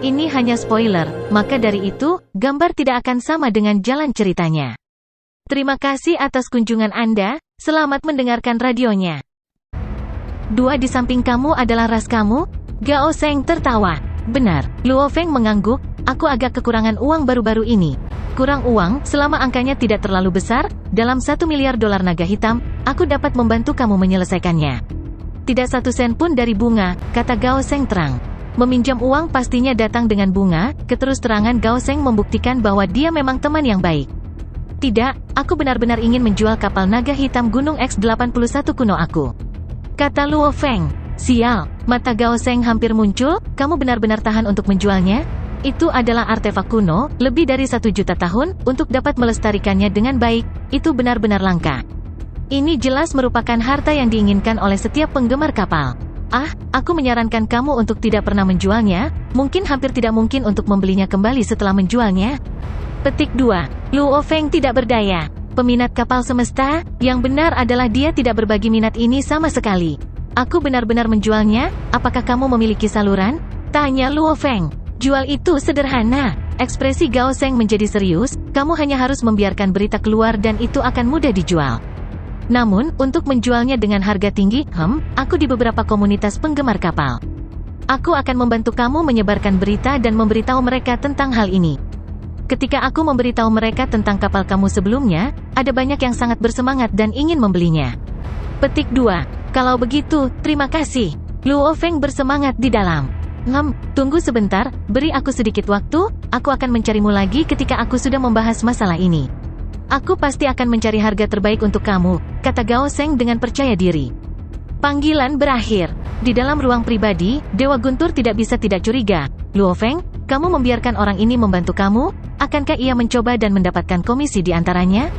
Ini hanya spoiler, maka dari itu, gambar tidak akan sama dengan jalan ceritanya. Terima kasih atas kunjungan Anda, selamat mendengarkan radionya. Dua di samping kamu adalah ras kamu? Gao Sheng tertawa. Benar, Luo Feng mengangguk, aku agak kekurangan uang baru-baru ini. Kurang uang, selama angkanya tidak terlalu besar, dalam 1 miliar dolar naga hitam, aku dapat membantu kamu menyelesaikannya. Tidak 1 sen pun dari bunga, kata Gao Sheng terang. Meminjam uang pastinya datang dengan bunga, keterus-terangan Gao Sheng membuktikan bahwa dia memang teman yang baik. Tidak, aku benar-benar ingin menjual kapal naga hitam Gunung X-81 kuno aku, kata Luo Feng. Sial, mata Gao Sheng hampir muncul, kamu benar-benar tahan untuk menjualnya? Itu adalah artefak kuno, lebih dari 1 juta tahun, untuk dapat melestarikannya dengan baik, itu benar-benar langka. Ini jelas merupakan harta yang diinginkan oleh setiap penggemar kapal. Aku menyarankan kamu untuk tidak pernah menjualnya, mungkin hampir tidak mungkin untuk membelinya kembali setelah menjualnya. Petik 2. Luo Feng tidak berdaya. Peminat kapal semesta, yang benar adalah dia tidak berbagi minat ini sama sekali. Aku benar-benar menjualnya, apakah kamu memiliki saluran? Tanya Luo Feng. Jual itu sederhana. Ekspresi Gao Sheng menjadi serius, kamu hanya harus membiarkan berita keluar dan itu akan mudah dijual. Namun, untuk menjualnya dengan harga tinggi, aku di beberapa komunitas penggemar kapal. Aku akan membantu kamu menyebarkan berita dan memberitahu mereka tentang hal ini. Ketika aku memberitahu mereka tentang kapal kamu sebelumnya, ada banyak yang sangat bersemangat dan ingin membelinya. Petik 2. Kalau begitu, terima kasih. Luo Feng bersemangat di dalam. Tunggu sebentar, beri aku sedikit waktu, aku akan mencarimu lagi ketika aku sudah membahas masalah ini. Aku pasti akan mencari harga terbaik untuk kamu, kata Gao Sheng dengan percaya diri. Panggilan berakhir. Di dalam ruang pribadi, Dewa Guntur tidak bisa tidak curiga. Luo Feng, kamu membiarkan orang ini membantu kamu? Akankah ia mencoba dan mendapatkan komisi di antaranya?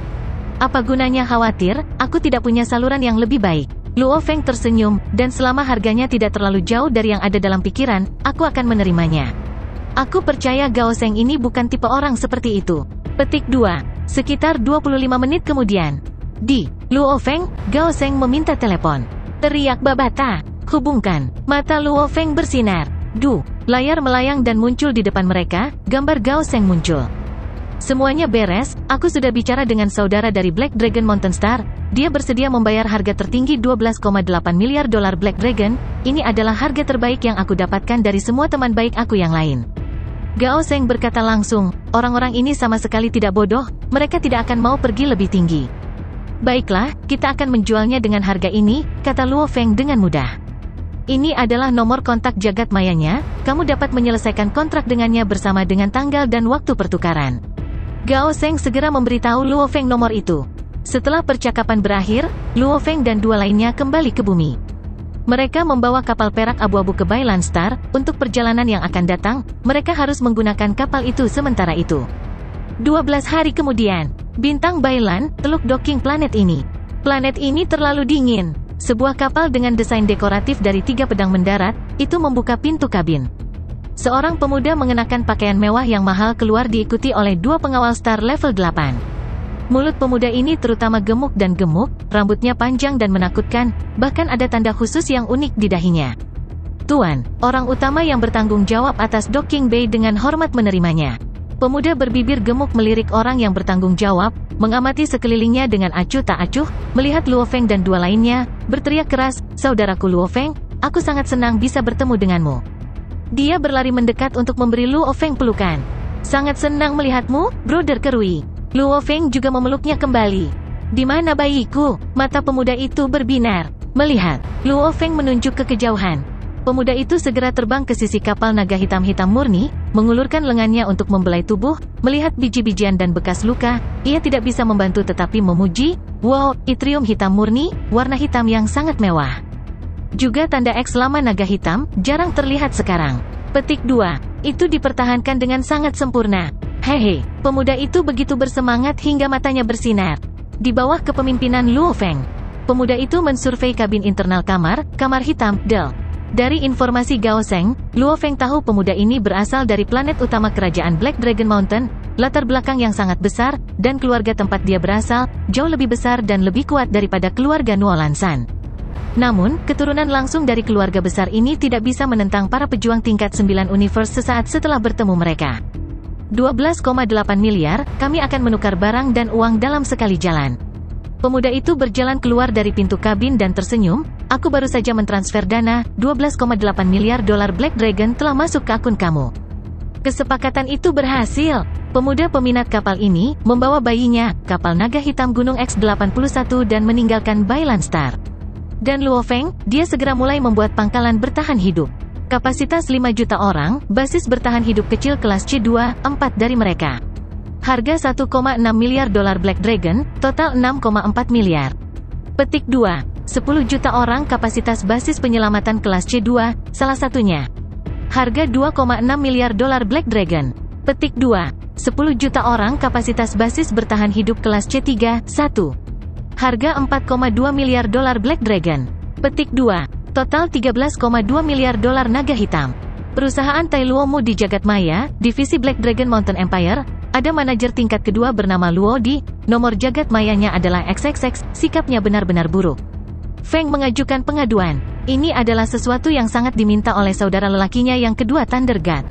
Apa gunanya khawatir, aku tidak punya saluran yang lebih baik. Luo Feng tersenyum, dan selama harganya tidak terlalu jauh dari yang ada dalam pikiran, aku akan menerimanya. Aku percaya Gao Sheng ini bukan tipe orang seperti itu. Petik 2. Sekitar 25 menit kemudian. Di Luo Feng, Gao Sheng meminta telepon. Teriak Babata. Hubungkan. Mata Luo Feng bersinar. Layar melayang dan muncul di depan mereka, gambar Gao Sheng muncul. Semuanya beres, aku sudah bicara dengan saudara dari Black Dragon Mountain Star, dia bersedia membayar harga tertinggi 12,8 miliar dolar Black Dragon, ini adalah harga terbaik yang aku dapatkan dari semua teman baik aku yang lain. Gao Sheng berkata langsung, orang-orang ini sama sekali tidak bodoh, mereka tidak akan mau pergi lebih tinggi. Baiklah, kita akan menjualnya dengan harga ini, kata Luo Feng dengan mudah. Ini adalah nomor kontak jagat mayanya, kamu dapat menyelesaikan kontrak dengannya bersama dengan tanggal dan waktu pertukaran. Gao Sheng segera memberitahu Luo Feng nomor itu. Setelah percakapan berakhir, Luo Feng dan dua lainnya kembali ke bumi. Mereka membawa kapal perak abu-abu ke Bailan Star, untuk perjalanan yang akan datang, mereka harus menggunakan kapal itu sementara itu. 12 hari kemudian, bintang Bailan, teluk docking planet ini. Planet ini terlalu dingin. Sebuah kapal dengan desain dekoratif dari 3 pedang mendarat, itu membuka pintu kabin. Seorang pemuda mengenakan pakaian mewah yang mahal keluar diikuti oleh 2 pengawal star level 8. Mulut pemuda ini terutama gemuk dan gemuk, rambutnya panjang dan menakutkan, bahkan ada tanda khusus yang unik di dahinya. Tuan, orang utama yang bertanggung jawab atas docking bay dengan hormat menerimanya. Pemuda berbibir gemuk melirik orang yang bertanggung jawab, mengamati sekelilingnya dengan acuh tak acuh, melihat Luo Feng dan 2 lainnya, berteriak keras, "Saudaraku Luo Feng, aku sangat senang bisa bertemu denganmu." Dia berlari mendekat untuk memberi Luo Feng pelukan. "Sangat senang melihatmu, Brother Kerui." Luo Feng juga memeluknya kembali. "Di mana bayiku?" Mata pemuda itu berbinar. Melihat, Luo Feng menunjuk ke kejauhan. Pemuda itu segera terbang ke sisi kapal naga hitam-hitam murni, mengulurkan lengannya untuk membelai tubuh, melihat biji-bijian dan bekas luka, ia tidak bisa membantu tetapi memuji, "Wow, itrium hitam murni, warna hitam yang sangat mewah." Juga tanda X lama naga hitam, jarang terlihat sekarang. Petik 2. Itu dipertahankan dengan sangat sempurna. Hehe, pemuda itu begitu bersemangat hingga matanya bersinar. Di bawah kepemimpinan Luo Feng, pemuda itu mensurvei kabin internal kamar hitam, Del. Dari informasi Gao Sheng, Luo Feng tahu pemuda ini berasal dari planet utama kerajaan Black Dragon Mountain, latar belakang yang sangat besar, dan keluarga tempat dia berasal, jauh lebih besar dan lebih kuat daripada keluarga Nuolan San. Namun, keturunan langsung dari keluarga besar ini tidak bisa menentang para pejuang tingkat 9 universe sesaat setelah bertemu mereka. 12,8 miliar, kami akan menukar barang dan uang dalam sekali jalan. Pemuda itu berjalan keluar dari pintu kabin dan tersenyum, aku baru saja mentransfer dana, 12,8 miliar dolar Black Dragon telah masuk ke akun kamu. Kesepakatan itu berhasil. Pemuda peminat kapal ini, membawa bayinya, kapal naga hitam Gunung X-81 dan meninggalkan Bailan Star. Dan Luo Feng, dia segera mulai membuat pangkalan bertahan hidup. Kapasitas 5 juta orang, basis bertahan hidup kecil kelas C2, 4 dari mereka. Harga 1,6 miliar dolar Black Dragon, total 6,4 miliar. Petik 2. 10 juta orang kapasitas basis penyelamatan kelas C2, salah satunya. Harga 2,6 miliar dolar Black Dragon. Petik 2. 10 juta orang kapasitas basis bertahan hidup kelas C3, 1. Harga 4,2 miliar dolar Black Dragon. Petik 2. Total 13,2 miliar dolar naga hitam. Perusahaan Tai Luo Mu di Jagat Maya, divisi Black Dragon Mountain Empire, ada manajer tingkat kedua bernama Luo Di, nomor Jagat Mayanya adalah XXX, sikapnya benar-benar buruk. Feng mengajukan pengaduan. Ini adalah sesuatu yang sangat diminta oleh saudara lelakinya yang kedua Thunder God.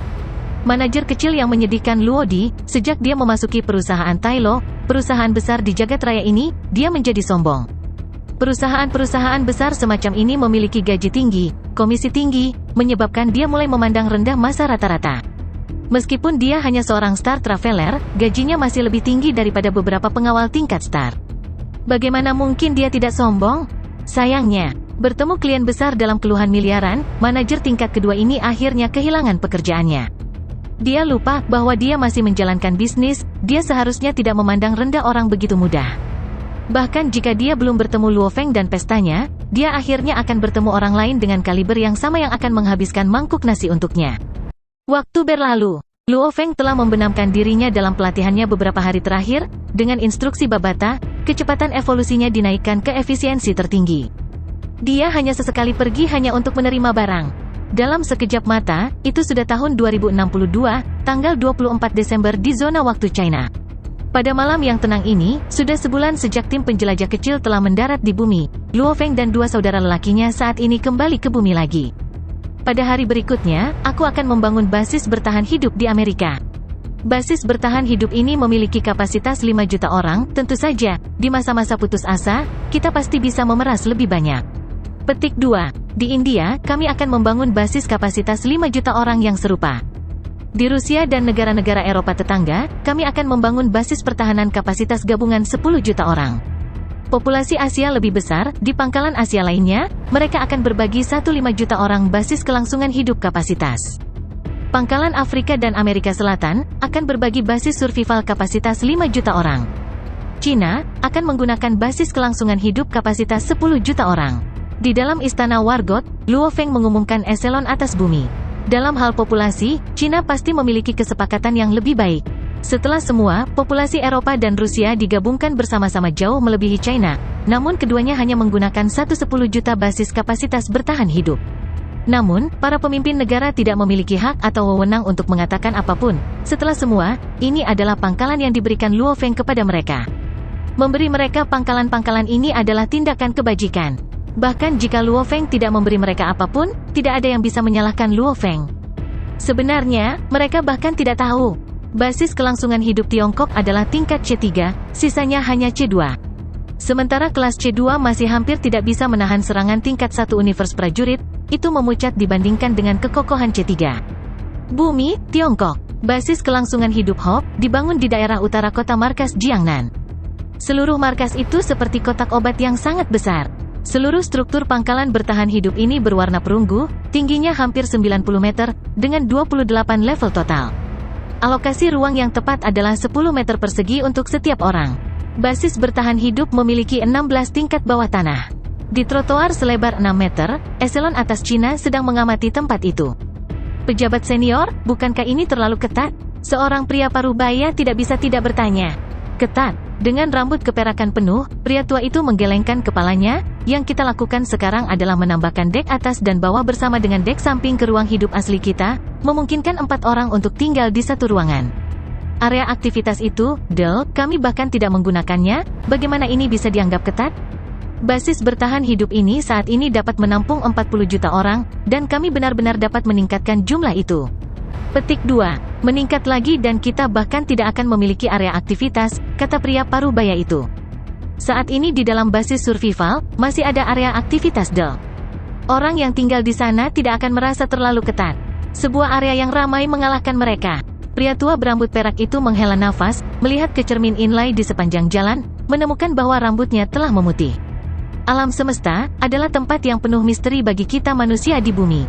Manajer kecil yang menyedihkan Luo Di, sejak dia memasuki perusahaan Tai Lo, perusahaan besar di jagat raya ini, dia menjadi sombong. Perusahaan-perusahaan besar semacam ini memiliki gaji tinggi, komisi tinggi, menyebabkan dia mulai memandang rendah masa rata-rata. Meskipun dia hanya seorang star traveler, gajinya masih lebih tinggi daripada beberapa pengawal tingkat star. Bagaimana mungkin dia tidak sombong? Sayangnya, bertemu klien besar dalam keluhan miliaran, manajer tingkat kedua ini akhirnya kehilangan pekerjaannya. Dia lupa bahwa dia masih menjalankan bisnis, dia seharusnya tidak memandang rendah orang begitu mudah. Bahkan jika dia belum bertemu Luo Feng dan pestanya, dia akhirnya akan bertemu orang lain dengan kaliber yang sama yang akan menghabiskan mangkuk nasi untuknya. Waktu berlalu, Luo Feng telah membenamkan dirinya dalam pelatihannya beberapa hari terakhir, dengan instruksi Babata, kecepatan evolusinya dinaikkan ke efisiensi tertinggi. Dia hanya sesekali pergi hanya untuk menerima barang. Dalam sekejap mata, itu sudah tahun 2062, tanggal 24 Desember di zona waktu China. Pada malam yang tenang ini, sudah sebulan sejak tim penjelajah kecil telah mendarat di bumi, Luo Feng dan dua saudara lelakinya saat ini kembali ke bumi lagi. Pada hari berikutnya, aku akan membangun basis bertahan hidup di Amerika. Basis bertahan hidup ini memiliki kapasitas 5 juta orang, tentu saja, di masa-masa putus asa, kita pasti bisa memeras lebih banyak. Petik 2. Di India, kami akan membangun basis kapasitas 5 juta orang yang serupa. Di Rusia dan negara-negara Eropa tetangga, kami akan membangun basis pertahanan kapasitas gabungan 10 juta orang. Populasi Asia lebih besar, di pangkalan Asia lainnya, mereka akan berbagi 1,5 juta orang basis kelangsungan hidup kapasitas. Pangkalan Afrika dan Amerika Selatan, akan berbagi basis survival kapasitas 5 juta orang. Cina, akan menggunakan basis kelangsungan hidup kapasitas 10 juta orang. Di dalam Istana Wargot, Luo Feng mengumumkan eselon atas bumi. Dalam hal populasi, Cina pasti memiliki kesepakatan yang lebih baik. Setelah semua, populasi Eropa dan Rusia digabungkan bersama-sama jauh melebihi China, namun keduanya hanya menggunakan 1/10 juta basis kapasitas bertahan hidup. Namun, para pemimpin negara tidak memiliki hak atau wewenang untuk mengatakan apapun. Setelah semua, ini adalah pangkalan yang diberikan Luo Feng kepada mereka. Memberi mereka pangkalan-pangkalan ini adalah tindakan kebajikan. Bahkan jika Luo Feng tidak memberi mereka apapun, tidak ada yang bisa menyalahkan Luo Feng. Sebenarnya, mereka bahkan tidak tahu. Basis kelangsungan hidup Tiongkok adalah tingkat C3, sisanya hanya C2. Sementara kelas C2 masih hampir tidak bisa menahan serangan tingkat 1 universe prajurit, itu memucat dibandingkan dengan kekokohan C3. Bumi, Tiongkok. Basis kelangsungan hidup Hope, dibangun di daerah utara kota markas Jiangnan. Seluruh markas itu seperti kotak obat yang sangat besar. Seluruh struktur pangkalan bertahan hidup ini berwarna perunggu, tingginya hampir 90 meter, dengan 28 level total. Alokasi ruang yang tepat adalah 10 meter persegi untuk setiap orang. Basis bertahan hidup memiliki 16 tingkat bawah tanah. Di trotoar selebar 6 meter, eselon atas Cina sedang mengamati tempat itu. Pejabat senior, bukankah ini terlalu ketat? Seorang pria parubaya tidak bisa tidak bertanya. Ketat. Dengan rambut keperakan penuh, pria tua itu menggelengkan kepalanya. Yang kita lakukan sekarang adalah menambahkan dek atas dan bawah bersama dengan dek samping ke ruang hidup asli kita, memungkinkan 4 orang untuk tinggal di satu ruangan. Area aktivitas itu, kami bahkan tidak menggunakannya, bagaimana ini bisa dianggap ketat? Basis bertahan hidup ini saat ini dapat menampung 40 juta orang, dan kami benar-benar dapat meningkatkan jumlah itu. Petik 2. Meningkat lagi dan kita bahkan tidak akan memiliki area aktivitas, kata pria Parubaya itu. Saat ini di dalam basis survival, masih ada area aktivitas Del. Orang yang tinggal di sana tidak akan merasa terlalu ketat. Sebuah area yang ramai mengalahkan mereka. Pria tua berambut perak itu menghela nafas, melihat ke cermin inlay di sepanjang jalan, menemukan bahwa rambutnya telah memutih. Alam semesta adalah tempat yang penuh misteri bagi kita manusia di bumi.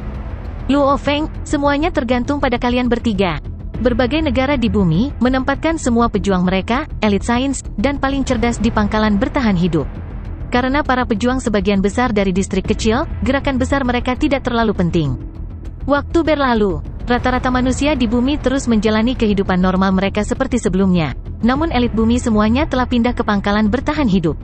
Luo Feng, semuanya tergantung pada kalian bertiga. Berbagai negara di bumi menempatkan semua pejuang mereka, elit sains, dan paling cerdas di pangkalan bertahan hidup. Karena para pejuang sebagian besar dari distrik kecil, gerakan besar mereka tidak terlalu penting. Waktu berlalu, rata-rata manusia di bumi terus menjalani kehidupan normal mereka seperti sebelumnya. Namun elit bumi semuanya telah pindah ke pangkalan bertahan hidup.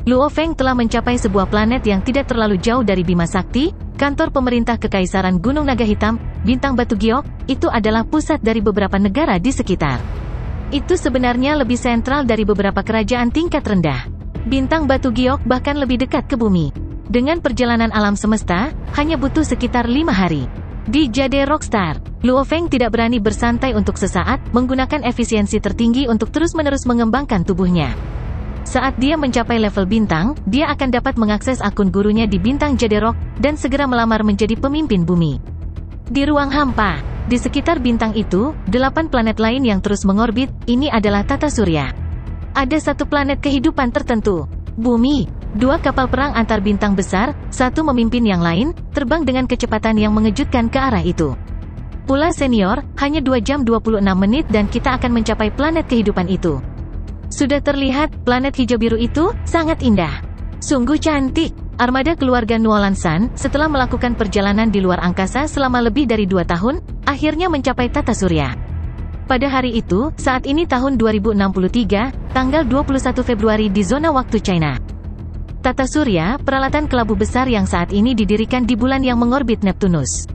Luo Feng telah mencapai sebuah planet yang tidak terlalu jauh dari Bima Sakti, kantor pemerintah Kekaisaran Gunung Naga Hitam, Bintang Batu Giok, itu adalah pusat dari beberapa negara di sekitar. Itu sebenarnya lebih sentral dari beberapa kerajaan tingkat rendah. Bintang Batu Giok bahkan lebih dekat ke bumi. Dengan perjalanan alam semesta, hanya butuh sekitar 5 hari. Di Jade Rockstar, Luo Feng tidak berani bersantai untuk sesaat, menggunakan efisiensi tertinggi untuk terus-menerus mengembangkan tubuhnya. Saat dia mencapai level bintang, dia akan dapat mengakses akun gurunya di bintang Jade Rock, dan segera melamar menjadi pemimpin bumi. Di ruang hampa, di sekitar bintang itu, 8 planet lain yang terus mengorbit, ini adalah tata surya. Ada satu planet kehidupan tertentu, bumi. 2 kapal perang antar bintang besar, satu memimpin yang lain, terbang dengan kecepatan yang mengejutkan ke arah itu. Pula senior, hanya 2 jam 26 menit dan kita akan mencapai planet kehidupan itu. Sudah terlihat, planet hijau biru itu sangat indah. Sungguh cantik. Armada keluarga Nuolan San, setelah melakukan perjalanan di luar angkasa selama lebih dari 2 tahun, akhirnya mencapai tata surya. Pada hari itu, saat ini tahun 2063, tanggal 21 Februari di zona waktu China. Tata surya, peralatan kelabu besar yang saat ini didirikan di bulan yang mengorbit Neptunus.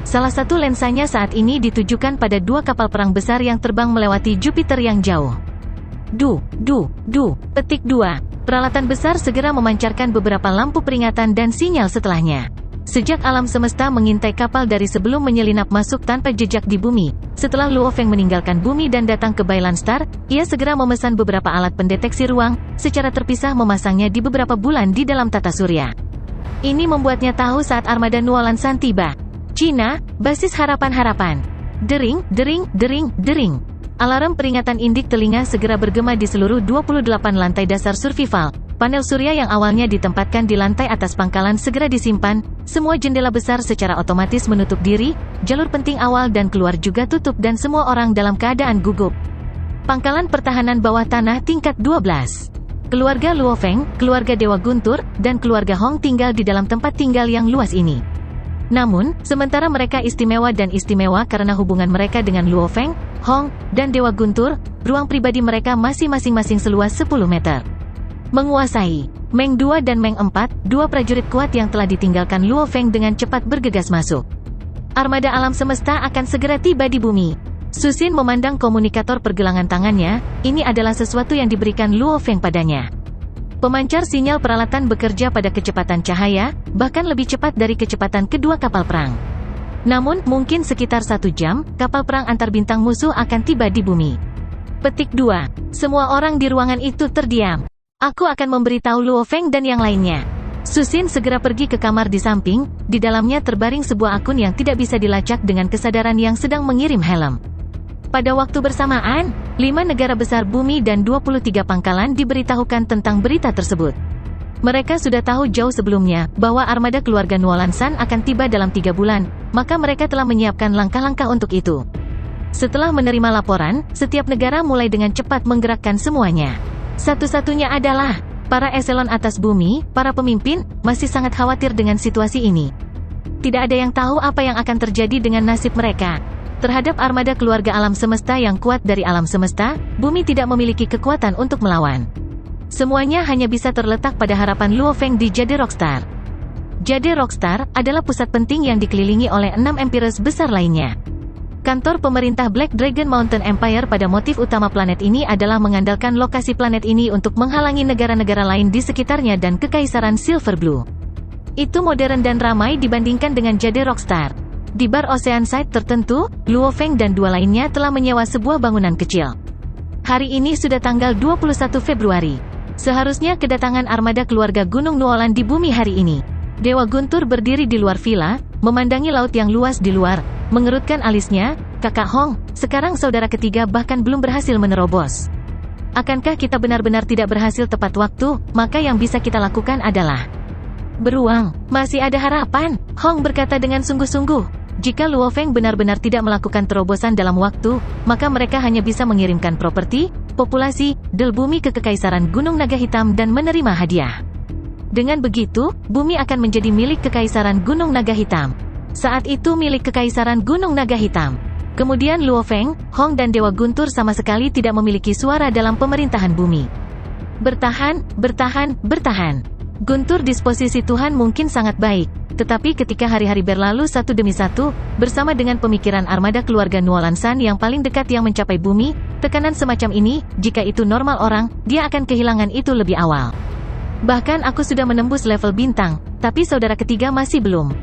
Salah satu lensanya saat ini ditujukan pada 2 kapal perang besar yang terbang melewati Jupiter yang jauh. Petik 2. Peralatan besar segera memancarkan beberapa lampu peringatan dan sinyal setelahnya. Sejak alam semesta mengintai kapal dari sebelum menyelinap masuk tanpa jejak di bumi, setelah Luo Feng meninggalkan bumi dan datang ke Bailan Star, ia segera memesan beberapa alat pendeteksi ruang, secara terpisah memasangnya di beberapa bulan di dalam tata surya. Ini membuatnya tahu saat armada Nuolan San tiba. Cina, basis harapan-harapan. Dering, dering, dering, dering. Alarm peringatan indik telinga segera bergema di seluruh 28 lantai dasar survival. Panel surya yang awalnya ditempatkan di lantai atas pangkalan segera disimpan, semua jendela besar secara otomatis menutup diri, jalur penting awal dan keluar juga tutup dan semua orang dalam keadaan gugup. Pangkalan pertahanan bawah tanah tingkat 12. Keluarga Luo Feng, keluarga Dewa Guntur, dan keluarga Hong tinggal di dalam tempat tinggal yang luas ini. Namun, sementara mereka istimewa dan istimewa karena hubungan mereka dengan Luo Feng, Hong, dan Dewa Guntur, ruang pribadi mereka masih masing-masing seluas 10 meter. Menguasai. Meng 2 dan Meng 4, 2 prajurit kuat yang telah ditinggalkan Luo Feng dengan cepat bergegas masuk. Armada alam semesta akan segera tiba di bumi. Susin memandang komunikator pergelangan tangannya, ini adalah sesuatu yang diberikan Luo Feng padanya. Pemancar sinyal peralatan bekerja pada kecepatan cahaya, bahkan lebih cepat dari kecepatan kedua kapal perang. Namun, mungkin sekitar 1 jam, kapal perang antar bintang musuh akan tiba di bumi. Petik 2. Semua orang di ruangan itu terdiam. Aku akan memberitahu Luo Feng dan yang lainnya. Susin segera pergi ke kamar di samping, di dalamnya terbaring sebuah akun yang tidak bisa dilacak dengan kesadaran yang sedang mengirim helm. Pada waktu bersamaan, 5 negara besar bumi dan 23 pangkalan diberitahukan tentang berita tersebut. Mereka sudah tahu jauh sebelumnya, bahwa armada keluarga Nuolan San akan tiba dalam 3 bulan, maka mereka telah menyiapkan langkah-langkah untuk itu. Setelah menerima laporan, setiap negara mulai dengan cepat menggerakkan semuanya. Satu-satunya adalah, para eselon atas bumi, para pemimpin, masih sangat khawatir dengan situasi ini. Tidak ada yang tahu apa yang akan terjadi dengan nasib mereka. Terhadap armada keluarga alam semesta yang kuat dari alam semesta, bumi tidak memiliki kekuatan untuk melawan. Semuanya hanya bisa terletak pada harapan Luo Feng di Jade Rockstar. Jade Rockstar adalah pusat penting yang dikelilingi oleh 6 empires besar lainnya. Kantor pemerintah Black Dragon Mountain Empire pada motif utama planet ini adalah mengandalkan lokasi planet ini untuk menghalangi negara-negara lain di sekitarnya dan Kekaisaran Silver Blue. Itu modern dan ramai dibandingkan dengan Jade Rockstar. Di bar Oceanside tertentu, Luo Feng dan dua lainnya telah menyewa sebuah bangunan kecil. Hari ini sudah tanggal 21 Februari. Seharusnya kedatangan armada keluarga Gunung Nuolan di bumi hari ini. Dewa Guntur berdiri di luar villa, memandangi laut yang luas di luar, mengerutkan alisnya. Kakak Hong, sekarang saudara ketiga bahkan belum berhasil menerobos. Akankah kita benar-benar tidak berhasil tepat waktu? Maka yang bisa kita lakukan adalah beruang. Masih ada harapan, Hong berkata dengan sungguh-sungguh. Jika Luo Feng benar-benar tidak melakukan terobosan dalam waktu, maka mereka hanya bisa mengirimkan properti, populasi, del bumi ke Kekaisaran Gunung Naga Hitam dan menerima hadiah. Dengan begitu, bumi akan menjadi milik Kekaisaran Gunung Naga Hitam. Saat itu milik Kekaisaran Gunung Naga Hitam. Kemudian Luo Feng, Hong dan Dewa Guntur sama sekali tidak memiliki suara dalam pemerintahan bumi. Bertahan, bertahan, bertahan. Guntur disposisi Tuhan mungkin sangat baik, tetapi ketika hari-hari berlalu satu demi satu, bersama dengan pemikiran armada keluarga Nuolan San yang paling dekat yang mencapai bumi, tekanan semacam ini, jika itu normal orang, dia akan kehilangan itu lebih awal. Bahkan aku sudah menembus level bintang, tapi saudara ketiga masih belum.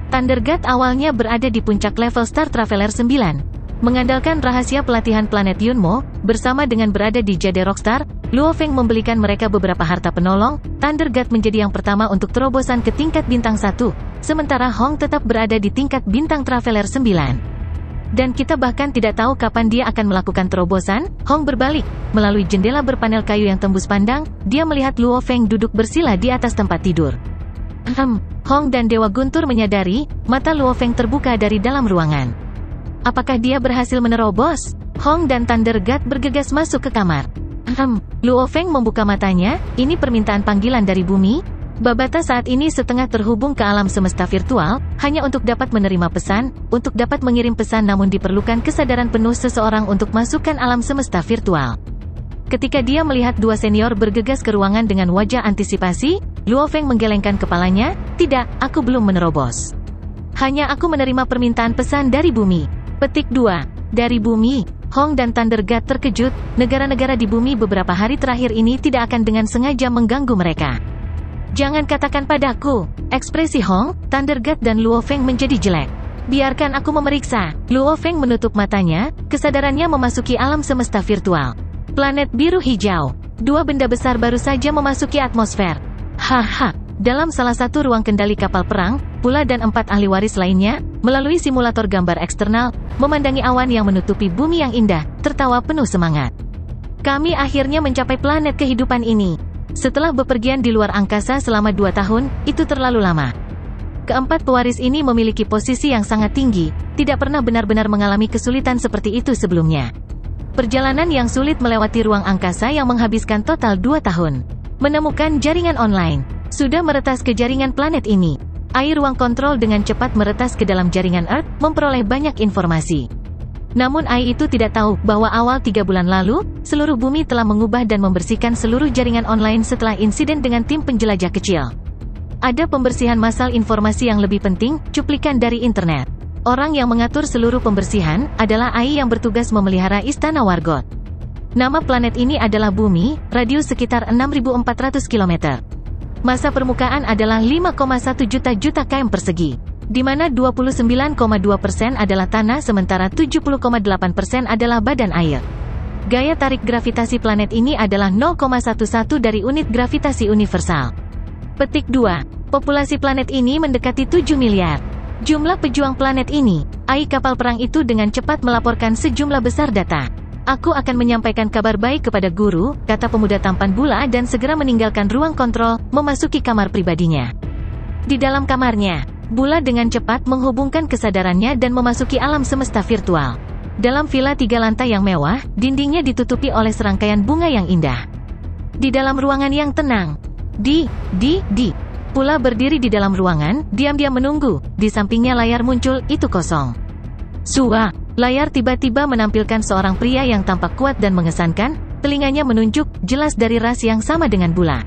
Thunder God awalnya berada di puncak level Star Traveler 9. Mengandalkan rahasia pelatihan planet Yunmo, bersama dengan berada di Jade Rockstar, Luo Feng membelikan mereka beberapa harta penolong. Thunder God menjadi yang pertama untuk terobosan ke tingkat bintang 1, sementara Hong tetap berada di tingkat bintang Traveler 9. Dan kita bahkan tidak tahu kapan dia akan melakukan terobosan. Hong berbalik, melalui jendela berpanel kayu yang tembus pandang, dia melihat Luo Feng duduk bersila di atas tempat tidur. Hong dan Dewa Guntur menyadari, mata Luo Feng terbuka dari dalam ruangan. Apakah dia berhasil menerobos? Hong dan Thunder God bergegas masuk ke kamar. Luo Feng membuka matanya, ini permintaan panggilan dari bumi? Babata saat ini setengah terhubung ke alam semesta virtual, hanya untuk dapat menerima pesan, untuk dapat mengirim pesan namun diperlukan kesadaran penuh seseorang untuk masukkan alam semesta virtual. Ketika dia melihat dua senior bergegas ke ruangan dengan wajah antisipasi, Luo Feng menggelengkan kepalanya, tidak, aku belum menerobos. Hanya aku menerima permintaan pesan dari bumi. Petik 2. Dari bumi. Hong dan Thunder God terkejut, negara-negara di bumi beberapa hari terakhir ini tidak akan dengan sengaja mengganggu mereka. Jangan katakan padaku. Ekspresi Hong, Thunder God dan Luo Feng menjadi jelek. Biarkan aku memeriksa. Luo Feng menutup matanya, kesadarannya memasuki alam semesta virtual. Planet biru hijau. Dua benda besar baru saja memasuki atmosfer. Haha. Dalam salah satu ruang kendali kapal perang, Pula dan 4 ahli waris lainnya, melalui simulator gambar eksternal, memandangi awan yang menutupi bumi yang indah, tertawa penuh semangat. Kami akhirnya mencapai planet kehidupan ini. Setelah bepergian di luar angkasa selama 2 tahun, itu terlalu lama. Keempat pewaris ini memiliki posisi yang sangat tinggi, tidak pernah benar-benar mengalami kesulitan seperti itu sebelumnya. Perjalanan yang sulit melewati ruang angkasa yang menghabiskan total 2 tahun. Menemukan jaringan online. Sudah meretas ke jaringan planet ini. Air ruang kontrol dengan cepat meretas ke dalam jaringan Earth, memperoleh banyak informasi. Namun AI itu tidak tahu bahwa awal 3 bulan lalu, seluruh bumi telah mengubah dan membersihkan seluruh jaringan online setelah insiden dengan tim penjelajah kecil. Ada pembersihan massal informasi yang lebih penting, cuplikan dari internet. Orang yang mengatur seluruh pembersihan, adalah AI yang bertugas memelihara Istana Wargot. Nama planet ini adalah Bumi, radius sekitar 6.400 km. Masa permukaan adalah 5,1 juta km persegi, di mana 29,2% adalah tanah sementara 70,8% adalah badan air. Gaya tarik gravitasi planet ini adalah 0,11 dari unit gravitasi universal. Petik 2. Populasi planet ini mendekati 7 miliar. Jumlah pejuang planet ini, AI kapal perang itu dengan cepat melaporkan sejumlah besar data. Aku akan menyampaikan kabar baik kepada guru, kata pemuda tampan Bula dan segera meninggalkan ruang kontrol, memasuki kamar pribadinya. Di dalam kamarnya, Bula dengan cepat menghubungkan kesadarannya dan memasuki alam semesta virtual. Dalam villa 3 lantai yang mewah, dindingnya ditutupi oleh serangkaian bunga yang indah. Di dalam ruangan yang tenang, Bula berdiri di dalam ruangan, diam-diam menunggu. Di sampingnya layar muncul, itu kosong. Layar tiba-tiba menampilkan seorang pria yang tampak kuat dan mengesankan, telinganya menunjuk, jelas dari ras yang sama dengan Bula.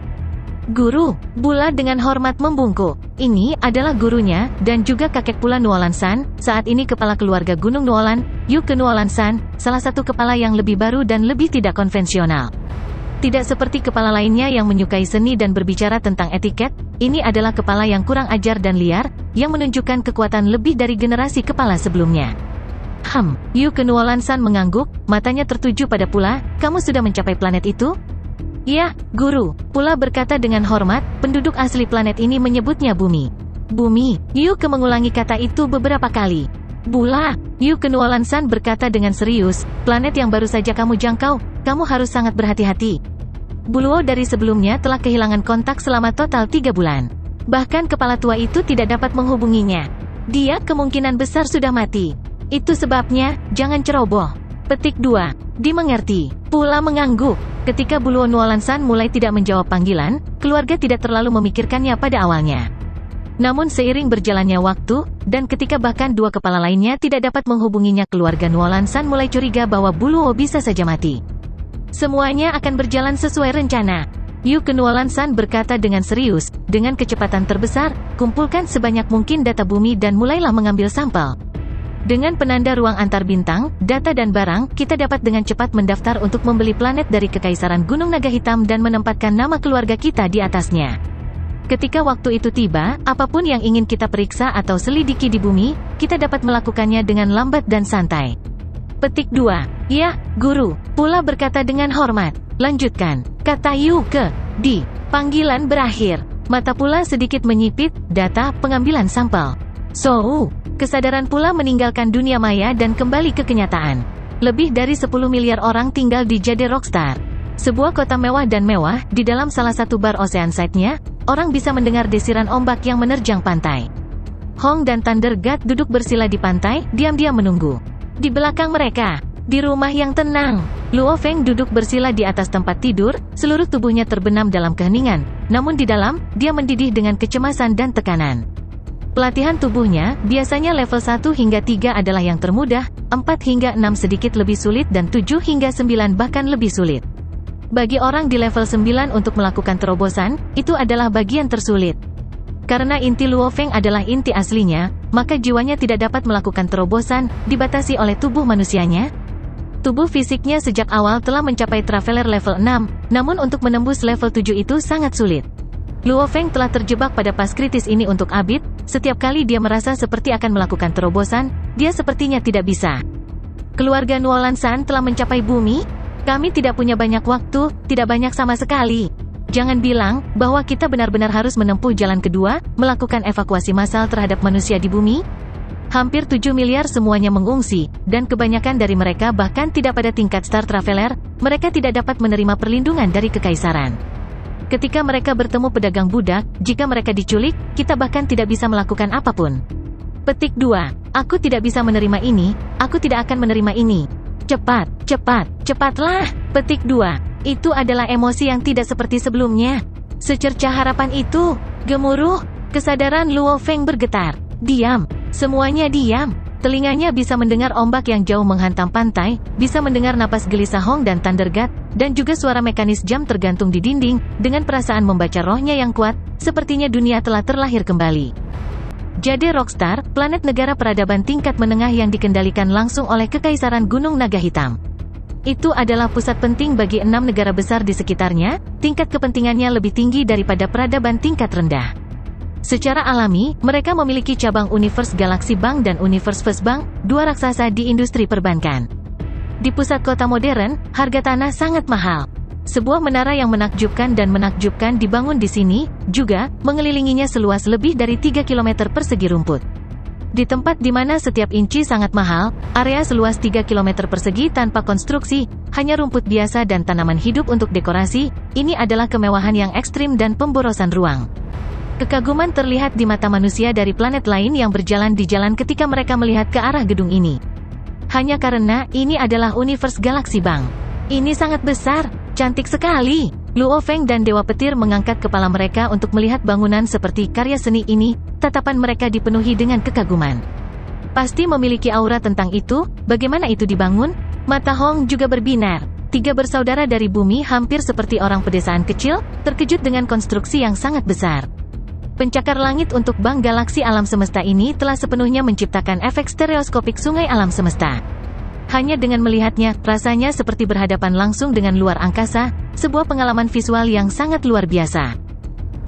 Guru, Bula dengan hormat membungkuk. Ini adalah gurunya, dan juga kakek pula Nuolan San, saat ini kepala keluarga Gunung Nuolan, Yuke Nuolan San, salah satu kepala yang lebih baru dan lebih tidak konvensional. Tidak seperti kepala lainnya yang menyukai seni dan berbicara tentang etiket, ini adalah kepala yang kurang ajar dan liar, yang menunjukkan kekuatan lebih dari generasi kepala sebelumnya. Yuke Nuolan San mengangguk, matanya tertuju pada Pula, kamu sudah mencapai planet itu? Ya, Guru, Pula berkata dengan hormat, penduduk asli planet ini menyebutnya Bumi. Bumi, Yuke mengulangi kata itu beberapa kali. Bula, Yuke Nuolan San berkata dengan serius, planet yang baru saja kamu jangkau, kamu harus sangat berhati-hati. Buluo dari sebelumnya telah kehilangan kontak selama total 3 bulan. Bahkan kepala tua itu tidak dapat menghubunginya. Dia kemungkinan besar sudah mati. Itu sebabnya, jangan ceroboh. Petik 2. Dimengerti. Pula mengangguk. Ketika Buluo Nuolan San mulai tidak menjawab panggilan, keluarga tidak terlalu memikirkannya pada awalnya. Namun seiring berjalannya waktu, dan ketika bahkan dua kepala lainnya tidak dapat menghubunginya, keluarga Nuolan San mulai curiga bahwa Buluo bisa saja mati. Semuanya akan berjalan sesuai rencana. Yuke Nuolan San berkata dengan serius, dengan kecepatan terbesar, kumpulkan sebanyak mungkin data bumi dan mulailah mengambil sampel. Dengan penanda ruang antar bintang, data dan barang, kita dapat dengan cepat mendaftar untuk membeli planet dari Kekaisaran Gunung Naga Hitam dan menempatkan nama keluarga kita di atasnya. Ketika waktu itu tiba, apapun yang ingin kita periksa atau selidiki di bumi, kita dapat melakukannya dengan lambat dan santai. Petik 2. Ya, Guru, Pula berkata dengan hormat. Lanjutkan, kata Yuke. Panggilan berakhir. Mata Pula sedikit menyipit, data, pengambilan sampel. Kesadaran Pula meninggalkan dunia maya dan kembali ke kenyataan. Lebih dari 10 miliar orang tinggal di Jade Rockstar. Sebuah kota mewah dan mewah, di dalam salah satu bar Oceanside-nya, orang bisa mendengar desiran ombak yang menerjang pantai. Hong dan Thunder God duduk bersila di pantai, diam-diam menunggu. Di belakang mereka, di rumah yang tenang, Luo Feng duduk bersila di atas tempat tidur, seluruh tubuhnya terbenam dalam keheningan, namun di dalam, dia mendidih dengan kecemasan dan tekanan. Pelatihan tubuhnya, biasanya level 1 hingga 3 adalah yang termudah, 4 hingga 6 sedikit lebih sulit dan 7 hingga 9 bahkan lebih sulit. Bagi orang di level 9 untuk melakukan terobosan, itu adalah bagian tersulit. Karena inti Luo Feng adalah inti aslinya, maka jiwanya tidak dapat melakukan terobosan, dibatasi oleh tubuh manusianya. Tubuh fisiknya sejak awal telah mencapai Traveler level 6, namun untuk menembus level 7 itu sangat sulit. Luo Feng telah terjebak pada pas kritis ini untuk abid, setiap kali dia merasa seperti akan melakukan terobosan, dia sepertinya tidak bisa. Keluarga Nuolan San telah mencapai bumi? Kami tidak punya banyak waktu, tidak banyak sama sekali. Jangan bilang bahwa kita benar-benar harus menempuh jalan kedua, melakukan evakuasi massal terhadap manusia di bumi. Hampir 7 miliar semuanya mengungsi, dan kebanyakan dari mereka bahkan tidak pada tingkat Star Traveler, mereka tidak dapat menerima perlindungan dari Kekaisaran. Ketika mereka bertemu pedagang budak, jika mereka diculik, kita bahkan tidak bisa melakukan apapun. Petik 2. Aku tidak bisa menerima ini, aku tidak akan menerima ini. Cepatlah. Petik 2. Itu adalah emosi yang tidak seperti sebelumnya. Secercah harapan itu, gemuruh, kesadaran Luo Feng bergetar. Diam, semuanya diam. Telinganya bisa mendengar ombak yang jauh menghantam pantai, bisa mendengar napas gelisah Hong dan Thunder God, dan juga suara mekanis jam tergantung di dinding, dengan perasaan membaca rohnya yang kuat, sepertinya dunia telah terlahir kembali. Jade Rockstar, planet negara peradaban tingkat menengah yang dikendalikan langsung oleh Kekaisaran Gunung Naga Hitam. Itu adalah pusat penting bagi 6 negara besar di sekitarnya, tingkat kepentingannya lebih tinggi daripada peradaban tingkat rendah. Secara alami, mereka memiliki cabang Universe Galaxy Bank dan Universe First Bank, dua raksasa di industri perbankan. Di pusat kota modern, harga tanah sangat mahal. Sebuah menara yang menakjubkan dibangun di sini, juga, mengelilinginya seluas lebih dari 3 km persegi rumput. Di tempat di mana setiap inci sangat mahal, area seluas 3 km persegi tanpa konstruksi, hanya rumput biasa dan tanaman hidup untuk dekorasi, ini adalah kemewahan yang ekstrim dan pemborosan ruang. Kekaguman terlihat di mata manusia dari planet lain yang berjalan di jalan ketika mereka melihat ke arah gedung ini. Hanya karena, ini adalah Universe Galaxy Bank. Ini sangat besar, cantik sekali. Luo Feng dan Dewa Petir mengangkat kepala mereka untuk melihat bangunan seperti karya seni ini, tatapan mereka dipenuhi dengan kekaguman. Pasti memiliki aura tentang itu, bagaimana itu dibangun? Mata Hong juga berbinar. Tiga bersaudara dari bumi hampir seperti orang pedesaan kecil, terkejut dengan konstruksi yang sangat besar. Pencakar langit untuk bank galaksi alam semesta ini telah sepenuhnya menciptakan efek stereoskopik sungai alam semesta. Hanya dengan melihatnya, rasanya seperti berhadapan langsung dengan luar angkasa, sebuah pengalaman visual yang sangat luar biasa.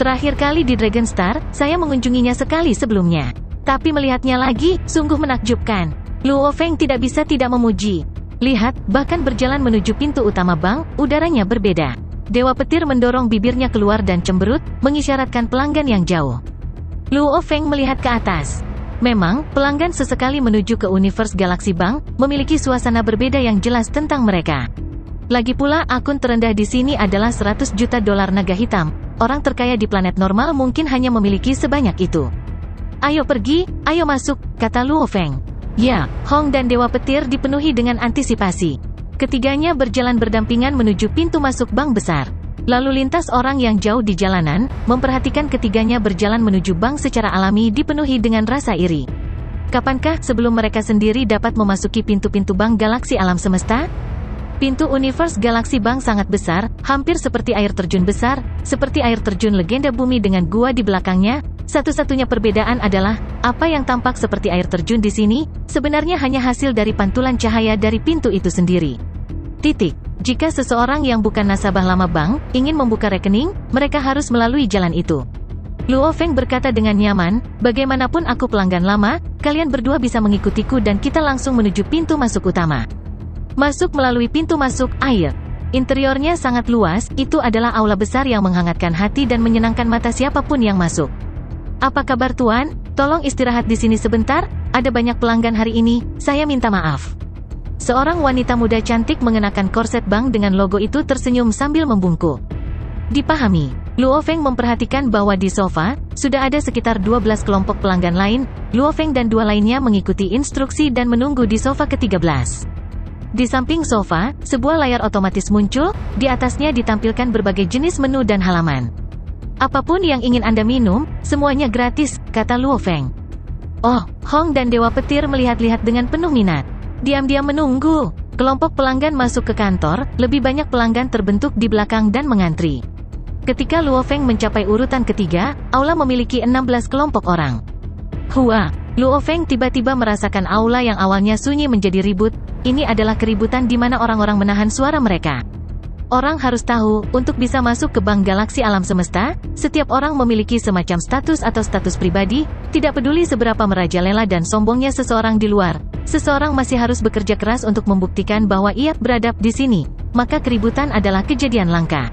Terakhir kali di Dragon Star, saya mengunjunginya sekali sebelumnya. Tapi melihatnya lagi, sungguh menakjubkan. Luo Feng tidak bisa tidak memuji. Lihat, bahkan berjalan menuju pintu utama bank, udaranya berbeda. Dewa Petir mendorong bibirnya keluar dan cemberut, mengisyaratkan pelanggan yang jauh. Luo Feng melihat ke atas. Memang, pelanggan sesekali menuju ke Universe Galaxy Bank, memiliki suasana berbeda yang jelas tentang mereka. Lagi pula, akun terendah di sini adalah 100 juta dolar naga hitam. Orang terkaya di planet normal mungkin hanya memiliki sebanyak itu. Ayo pergi, ayo masuk, kata Luo Feng. Ya, Hong dan Dewa Petir dipenuhi dengan antisipasi. Ketiganya berjalan berdampingan menuju pintu masuk bank besar. Lalu lintas orang yang jauh di jalanan, memperhatikan ketiganya berjalan menuju bank secara alami dipenuhi dengan rasa iri. Kapankah sebelum mereka sendiri dapat memasuki pintu-pintu bank galaksi alam semesta? Pintu Universe Galaxy Bank sangat besar, hampir seperti air terjun besar, seperti air terjun legenda bumi dengan gua di belakangnya. Satu-satunya perbedaan adalah, apa yang tampak seperti air terjun di sini, sebenarnya hanya hasil dari pantulan cahaya dari pintu itu sendiri. Titik. Jika seseorang yang bukan nasabah lama bank, ingin membuka rekening, mereka harus melalui jalan itu. Luo Feng berkata dengan nyaman, bagaimanapun aku pelanggan lama, kalian berdua bisa mengikutiku dan kita langsung menuju pintu masuk utama. Masuk melalui pintu masuk, air. Interiornya sangat luas, itu adalah aula besar yang menghangatkan hati dan menyenangkan mata siapapun yang masuk. Apa kabar tuan? Tolong istirahat di sini sebentar, ada banyak pelanggan hari ini, saya minta maaf. Seorang wanita muda cantik mengenakan korset bank dengan logo itu tersenyum sambil membungkuk. Dipahami, Luo Feng memperhatikan bahwa di sofa, sudah ada sekitar 12 kelompok pelanggan lain, Luo Feng dan dua lainnya mengikuti instruksi dan menunggu di sofa ke-13. Di samping sofa, sebuah layar otomatis muncul, di atasnya ditampilkan berbagai jenis menu dan halaman. Apapun yang ingin Anda minum, semuanya gratis, kata Luo Feng. Oh, Hong dan Dewa Petir melihat-lihat dengan penuh minat. Diam-diam menunggu. Kelompok pelanggan masuk ke kantor, lebih banyak pelanggan terbentuk di belakang dan mengantri. Ketika Luo Feng mencapai urutan ketiga, aula memiliki 16 kelompok orang. Hua, Luo Feng tiba-tiba merasakan aula yang awalnya sunyi menjadi ribut. Ini adalah keributan di mana orang-orang menahan suara mereka. Orang harus tahu, untuk bisa masuk ke bank galaksi alam semesta, setiap orang memiliki semacam status atau status pribadi, tidak peduli seberapa merajalela dan sombongnya seseorang di luar. Seseorang masih harus bekerja keras untuk membuktikan bahwa ia beradab di sini, maka keributan adalah kejadian langka.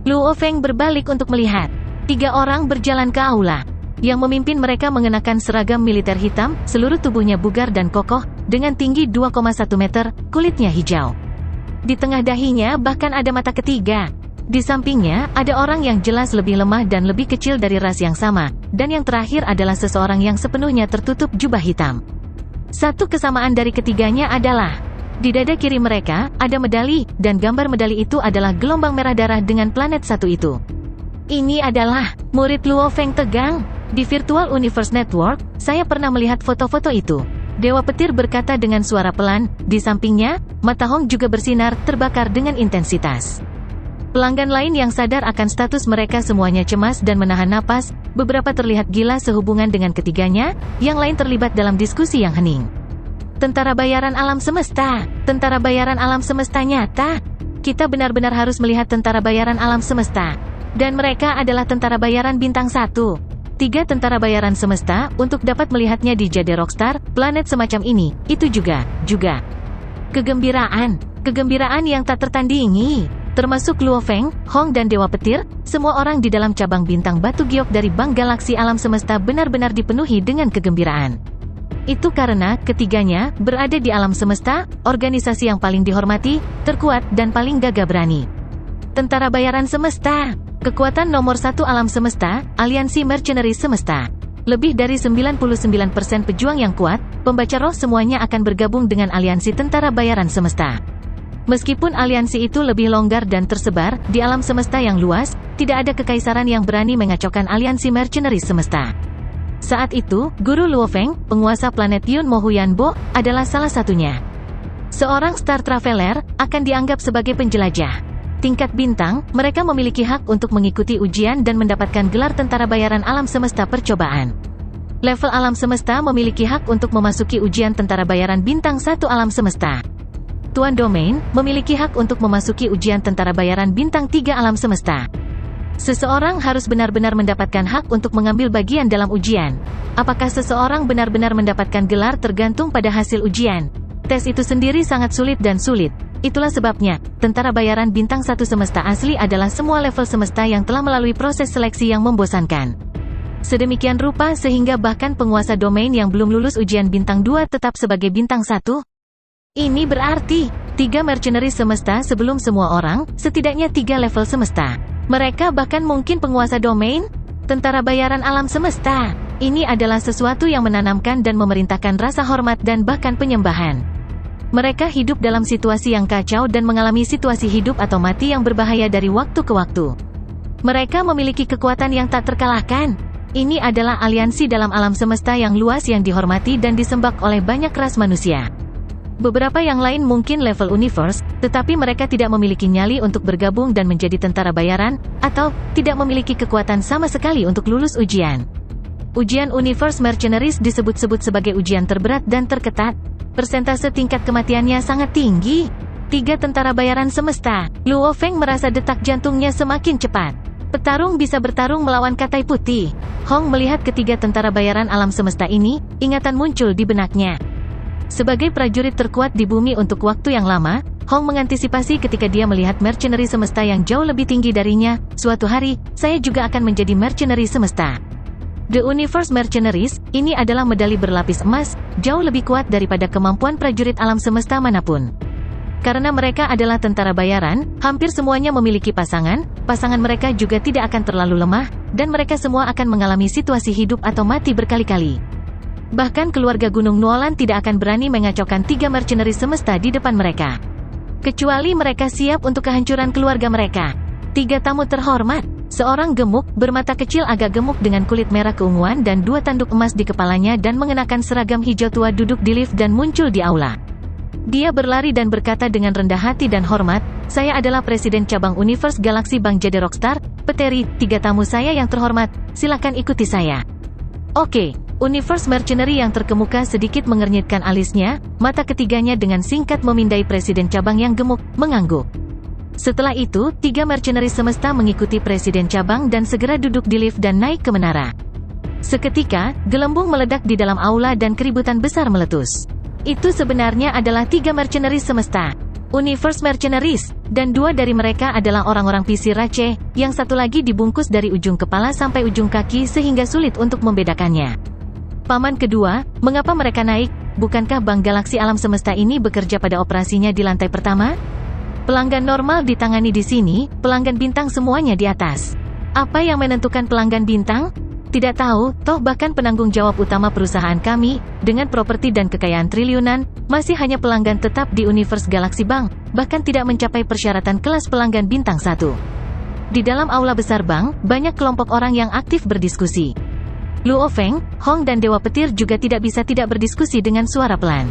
Luo Feng berbalik untuk melihat. 3 orang berjalan ke aula. Yang memimpin mereka mengenakan seragam militer hitam, seluruh tubuhnya bugar dan kokoh, dengan tinggi 2,1 meter, kulitnya hijau. Di tengah dahinya bahkan ada mata ketiga. Di sampingnya, ada orang yang jelas lebih lemah dan lebih kecil dari ras yang sama, dan yang terakhir adalah seseorang yang sepenuhnya tertutup jubah hitam. Satu kesamaan dari ketiganya adalah, di dada kiri mereka, ada medali, dan gambar medali itu adalah gelombang merah darah dengan planet satu itu. Ini adalah, murid Luo Feng tegang. Di Virtual Universe Network, saya pernah melihat foto-foto itu. Dewa Petir berkata dengan suara pelan, di sampingnya, mata Hong juga bersinar, terbakar dengan intensitas. Pelanggan lain yang sadar akan status mereka semuanya cemas dan menahan napas, beberapa terlihat gila sehubungan dengan ketiganya, yang lain terlibat dalam diskusi yang hening. Tentara bayaran alam semesta, tentara bayaran alam semesta nyata. Kita benar-benar harus melihat tentara bayaran alam semesta. Dan mereka adalah tentara bayaran bintang 1. 3 tentara bayaran semesta, untuk dapat melihatnya di Jade Rockstar, planet semacam ini, itu juga. Kegembiraan yang tak tertandingi. Termasuk Luo Feng, Hong dan Dewa Petir, semua orang di dalam cabang bintang batu giok dari Bank Galaksi Alam Semesta benar-benar dipenuhi dengan kegembiraan. Itu karena, ketiganya, berada di alam semesta, organisasi yang paling dihormati, terkuat, dan paling gagah berani. Tentara bayaran semesta. Kekuatan nomor 1 alam semesta, aliansi mercenary semesta. Lebih dari 99% pejuang yang kuat, pembaca roh semuanya akan bergabung dengan aliansi tentara bayaran semesta. Meskipun aliansi itu lebih longgar dan tersebar, di alam semesta yang luas, tidak ada kekaisaran yang berani mengacaukan aliansi mercenary semesta. Saat itu, Guru Luo Feng, penguasa planet Yun Mo Huyanbo, adalah salah satunya. Seorang Star Traveler akan dianggap sebagai penjelajah. Tingkat bintang, mereka memiliki hak untuk mengikuti ujian dan mendapatkan gelar tentara bayaran alam semesta percobaan. Level alam semesta memiliki hak untuk memasuki ujian tentara bayaran bintang 1 alam semesta. Tuan Domain memiliki hak untuk memasuki ujian tentara bayaran bintang 3 alam semesta. Seseorang harus benar-benar mendapatkan hak untuk mengambil bagian dalam ujian. Apakah seseorang benar-benar mendapatkan gelar tergantung pada hasil ujian. Tes itu sendiri sangat sulit dan sulit. Itulah sebabnya, tentara bayaran bintang 1 semesta asli adalah semua level semesta yang telah melalui proses seleksi yang membosankan. Sedemikian rupa sehingga bahkan penguasa domain yang belum lulus ujian bintang 2 tetap sebagai bintang 1. Ini berarti, 3 mercenaries semesta sebelum semua orang, setidaknya 3 level semesta. Mereka bahkan mungkin penguasa domain, tentara bayaran alam semesta. Ini adalah sesuatu yang menanamkan dan memerintahkan rasa hormat dan bahkan penyembahan. Mereka hidup dalam situasi yang kacau dan mengalami situasi hidup atau mati yang berbahaya dari waktu ke waktu. Mereka memiliki kekuatan yang tak terkalahkan. Ini adalah aliansi dalam alam semesta yang luas yang dihormati dan disembah oleh banyak ras manusia. Beberapa yang lain mungkin level universe, tetapi mereka tidak memiliki nyali untuk bergabung dan menjadi tentara bayaran, atau tidak memiliki kekuatan sama sekali untuk lulus ujian. Ujian Universe Mercenaries disebut-sebut sebagai ujian terberat dan terketat. Persentase tingkat kematiannya sangat tinggi. 3 tentara bayaran semesta. Luo Feng merasa detak jantungnya semakin cepat. Petarung bisa bertarung melawan katai putih. Hong melihat ketiga tentara bayaran alam semesta ini, ingatan muncul di benaknya. Sebagai prajurit terkuat di bumi untuk waktu yang lama, Hong mengantisipasi ketika dia melihat mercenary semesta yang jauh lebih tinggi darinya. Suatu hari, saya juga akan menjadi mercenary semesta. The Universe Mercenaries, ini adalah medali berlapis emas, jauh lebih kuat daripada kemampuan prajurit alam semesta manapun. Karena mereka adalah tentara bayaran, hampir semuanya memiliki pasangan mereka juga tidak akan terlalu lemah, dan mereka semua akan mengalami situasi hidup atau mati berkali-kali. Bahkan keluarga Gunung Nuolan tidak akan berani mengacaukan 3 mercenaries semesta di depan mereka. Kecuali mereka siap untuk kehancuran keluarga mereka. 3 tamu terhormat. Seorang gemuk, bermata kecil agak gemuk dengan kulit merah keunguan dan 2 tanduk emas di kepalanya dan mengenakan seragam hijau tua duduk di lift dan muncul di aula. Dia berlari dan berkata dengan rendah hati dan hormat, "Saya adalah Presiden Cabang Universe Galaksi Bank Jade Rockstar, Peteri, 3 tamu saya yang terhormat, silakan ikuti saya." Oke, Universe Mercenary yang terkemuka sedikit mengernyitkan alisnya, mata ketiganya dengan singkat memindai Presiden Cabang yang gemuk, mengangguk. Setelah itu, 3 mercenaries semesta mengikuti Presiden Cabang dan segera duduk di lift dan naik ke menara. Seketika, gelembung meledak di dalam aula dan keributan besar meletus. Itu sebenarnya adalah 3 mercenaries semesta. Universe Mercenaries, dan 2 dari mereka adalah orang-orang PC Rache, yang satu lagi dibungkus dari ujung kepala sampai ujung kaki sehingga sulit untuk membedakannya. Paman kedua, mengapa mereka naik? Bukankah Bank Galaksi Alam Semesta ini bekerja pada operasinya di lantai pertama? Pelanggan normal ditangani di sini, pelanggan bintang semuanya di atas. Apa yang menentukan pelanggan bintang? Tidak tahu, toh bahkan penanggung jawab utama perusahaan kami, dengan properti dan kekayaan triliunan, masih hanya pelanggan tetap di Universe Galaxy Bank, bahkan tidak mencapai persyaratan kelas pelanggan bintang 1. Di dalam aula besar bank, banyak kelompok orang yang aktif berdiskusi. Luo Feng, Hong dan Dewa Petir juga tidak bisa tidak berdiskusi dengan suara pelan.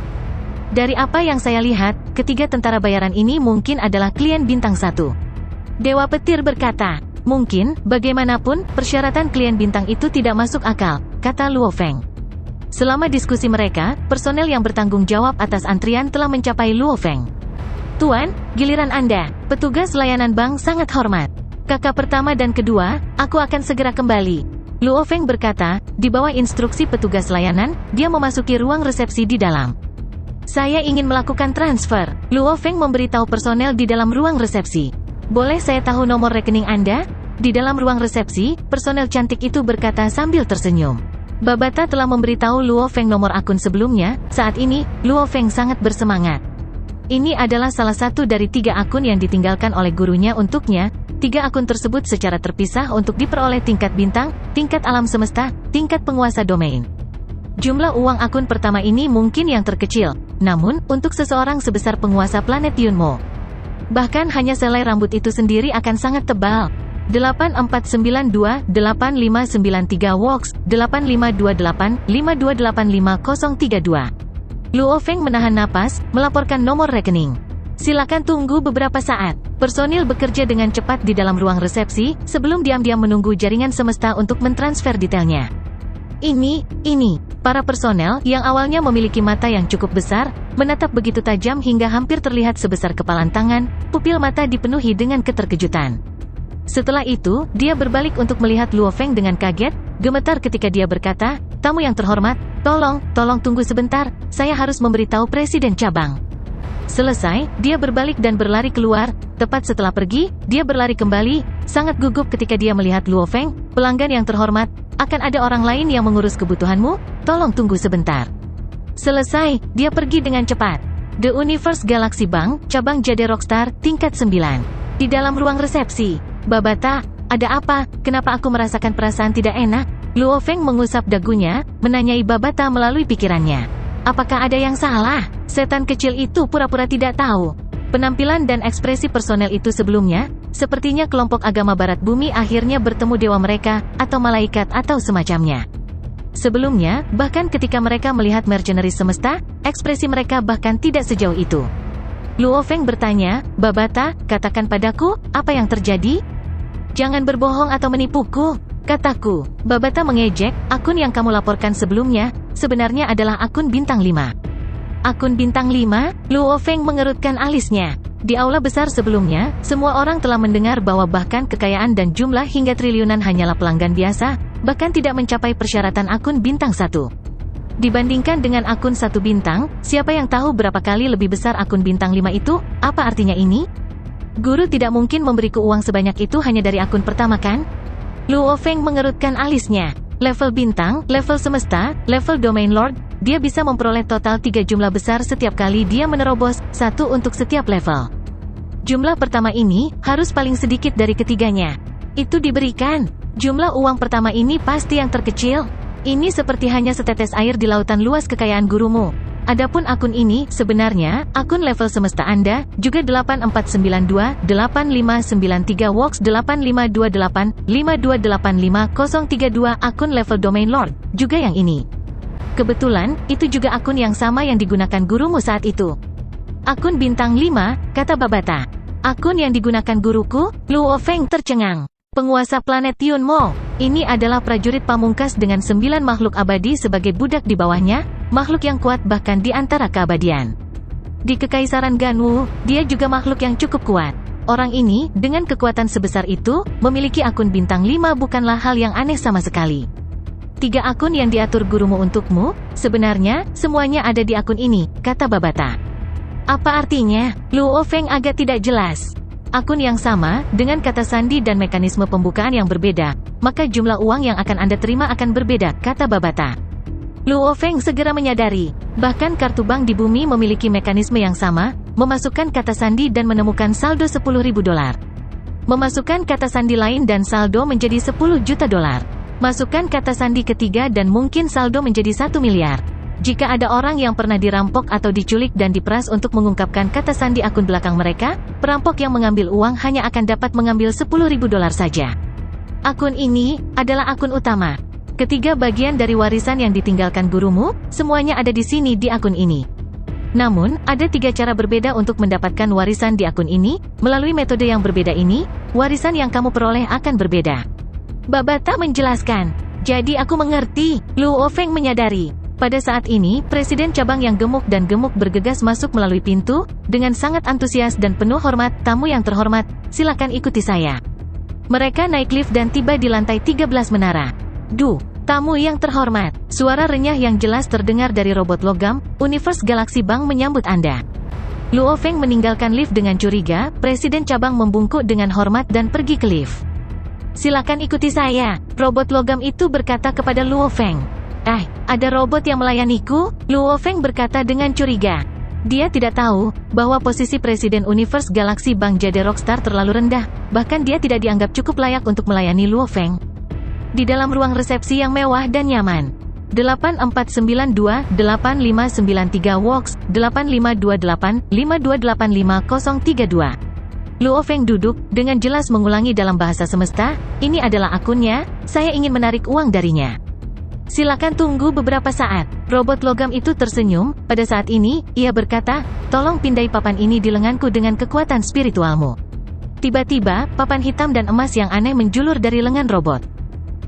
Dari apa yang saya lihat, ketiga tentara bayaran ini mungkin adalah klien bintang 1. Dewa Petir berkata, "Mungkin, bagaimanapun, persyaratan klien bintang itu tidak masuk akal," kata Luo Feng. Selama diskusi mereka, personel yang bertanggung jawab atas antrian telah mencapai Luo Feng. "Tuan, giliran Anda, petugas layanan bank sangat hormat. Kakak pertama dan kedua, aku akan segera kembali." Luo Feng berkata, di bawah instruksi petugas layanan, dia memasuki ruang resepsi di dalam. "Saya ingin melakukan transfer." Luo Feng memberitahu personel di dalam ruang resepsi. "Boleh saya tahu nomor rekening Anda?" Di dalam ruang resepsi, personel cantik itu berkata sambil tersenyum. Babata telah memberitahu Luo Feng nomor akun sebelumnya. Saat ini, Luo Feng sangat bersemangat. Ini adalah salah satu dari 3 akun yang ditinggalkan oleh gurunya untuknya. 3 akun tersebut secara terpisah untuk diperoleh tingkat bintang, tingkat alam semesta, tingkat penguasa domain. Jumlah uang akun pertama ini mungkin yang terkecil, namun, untuk seseorang sebesar penguasa planet Yunmo. Bahkan hanya selai rambut itu sendiri akan sangat tebal. 8492-8593 WOX, 8528-5285032. Luo Feng menahan napas, melaporkan nomor rekening. Silakan tunggu beberapa saat. Personil bekerja dengan cepat di dalam ruang resepsi, sebelum diam-diam menunggu jaringan semesta untuk mentransfer detailnya. Ini. Para personel, yang awalnya memiliki mata yang cukup besar, menatap begitu tajam hingga hampir terlihat sebesar kepalan tangan, pupil mata dipenuhi dengan keterkejutan. Setelah itu, dia berbalik untuk melihat Luo Feng dengan kaget, gemetar ketika dia berkata, "Tamu yang terhormat, tolong tunggu sebentar, saya harus memberitahu Presiden Cabang." Selesai, dia berbalik dan berlari keluar. Tepat setelah pergi, dia berlari kembali, sangat gugup ketika dia melihat Luo Feng, "Pelanggan yang terhormat, akan ada orang lain yang mengurus kebutuhanmu, tolong tunggu sebentar." Selesai, dia pergi dengan cepat. The Universe Galaxy Bank, cabang Jade Rockstar, tingkat 9. Di dalam ruang resepsi, "Babata, ada apa? Kenapa aku merasakan perasaan tidak enak?" Luo Feng mengusap dagunya, menanyai Babata melalui pikirannya. Apakah ada yang salah? Setan kecil itu pura-pura tidak tahu. Penampilan dan ekspresi personel itu sebelumnya, sepertinya kelompok agama barat bumi akhirnya bertemu dewa mereka, atau malaikat atau semacamnya. Sebelumnya, bahkan ketika mereka melihat mercenaris semesta, ekspresi mereka bahkan tidak sejauh itu. Luo Feng bertanya, "Babata, katakan padaku, apa yang terjadi? Jangan berbohong atau menipuku," kataku. Babata mengejek, "Akun yang kamu laporkan sebelumnya, sebenarnya adalah akun bintang 5. Akun bintang 5? Luo Feng mengerutkan alisnya. Di aula besar sebelumnya, semua orang telah mendengar bahwa bahkan kekayaan dan jumlah hingga triliunan hanyalah pelanggan biasa, bahkan tidak mencapai persyaratan akun bintang 1. Dibandingkan dengan akun 1 bintang, siapa yang tahu berapa kali lebih besar akun bintang 5 itu? Apa artinya ini? Guru tidak mungkin memberiku uang sebanyak itu hanya dari akun pertama kan? Luo Feng mengerutkan alisnya. Level bintang, level semesta, level domain lord, dia bisa memperoleh total 3 jumlah besar setiap kali dia menerobos, 1 untuk setiap level. Jumlah pertama ini, harus paling sedikit dari ketiganya. Itu diberikan. Jumlah uang pertama ini pasti yang terkecil. Ini seperti hanya setetes air di lautan luas kekayaan gurumu. Adapun akun ini, sebenarnya, akun level semesta Anda, juga 8492, 8593 Wox 8528, 5285032 akun level domain lord, juga yang ini. Kebetulan, itu juga akun yang sama yang digunakan gurumu saat itu. Akun bintang 5, kata Babata. Akun yang digunakan guruku? Luo Feng tercengang. Penguasa planet Yunmo. Ini adalah prajurit pamungkas dengan 9 makhluk abadi sebagai budak di bawahnya, makhluk yang kuat bahkan di antara keabadian. Di Kekaisaran Ganwu, dia juga makhluk yang cukup kuat. Orang ini, dengan kekuatan sebesar itu, memiliki akun bintang 5 bukanlah hal yang aneh sama sekali. 3 akun yang diatur gurumu untukmu, sebenarnya, semuanya ada di akun ini, kata Babata. Apa artinya? Luo Feng agak tidak jelas. Akun yang sama, dengan kata sandi dan mekanisme pembukaan yang berbeda, maka jumlah uang yang akan Anda terima akan berbeda, kata Babata. Luo Feng segera menyadari, bahkan kartu bank di bumi memiliki mekanisme yang sama, memasukkan kata sandi dan menemukan saldo $10.000. Memasukkan kata sandi lain dan saldo menjadi $10 juta. Masukkan kata sandi ketiga dan mungkin saldo menjadi 1 miliar. Jika ada orang yang pernah dirampok atau diculik dan diperas untuk mengungkapkan kata sandi akun belakang mereka, perampok yang mengambil uang hanya akan dapat mengambil $10.000 saja. Akun ini adalah akun utama. Ketiga bagian dari warisan yang ditinggalkan gurumu, semuanya ada di sini di akun ini. Namun, ada 3 cara berbeda untuk mendapatkan warisan di akun ini. Melalui metode yang berbeda ini, warisan yang kamu peroleh akan berbeda. Babata menjelaskan. Jadi aku mengerti, Luo Feng menyadari. Pada saat ini, Presiden Cabang yang gemuk dan gemuk bergegas masuk melalui pintu, dengan sangat antusias dan penuh hormat, "Tamu yang terhormat, silakan ikuti saya." Mereka naik lift dan tiba di lantai 13 menara. Tamu yang terhormat, suara renyah yang jelas terdengar dari robot logam, Universe Galaxy Bank menyambut Anda. Luo Feng meninggalkan lift dengan curiga, Presiden Cabang membungkuk dengan hormat dan pergi ke lift. "Silakan ikuti saya," robot logam itu berkata kepada Luo Feng. Ada robot yang melayaniku? Luo Feng berkata dengan curiga. Dia tidak tahu bahwa posisi Presiden Universe Galaxy Bank Jade Rockstar terlalu rendah, bahkan dia tidak dianggap cukup layak untuk melayani Luo Feng. Di dalam ruang resepsi yang mewah dan nyaman. 8492, 8593 Wox, 8528, 5285032. Luo Feng duduk, dengan jelas mengulangi dalam bahasa semesta, "Ini adalah akunnya, saya ingin menarik uang darinya." Silakan tunggu beberapa saat. Robot logam itu tersenyum. Pada saat ini, ia berkata, tolong pindai papan ini di lenganku dengan kekuatan spiritualmu. Tiba-tiba, papan hitam dan emas yang aneh menjulur dari lengan robot.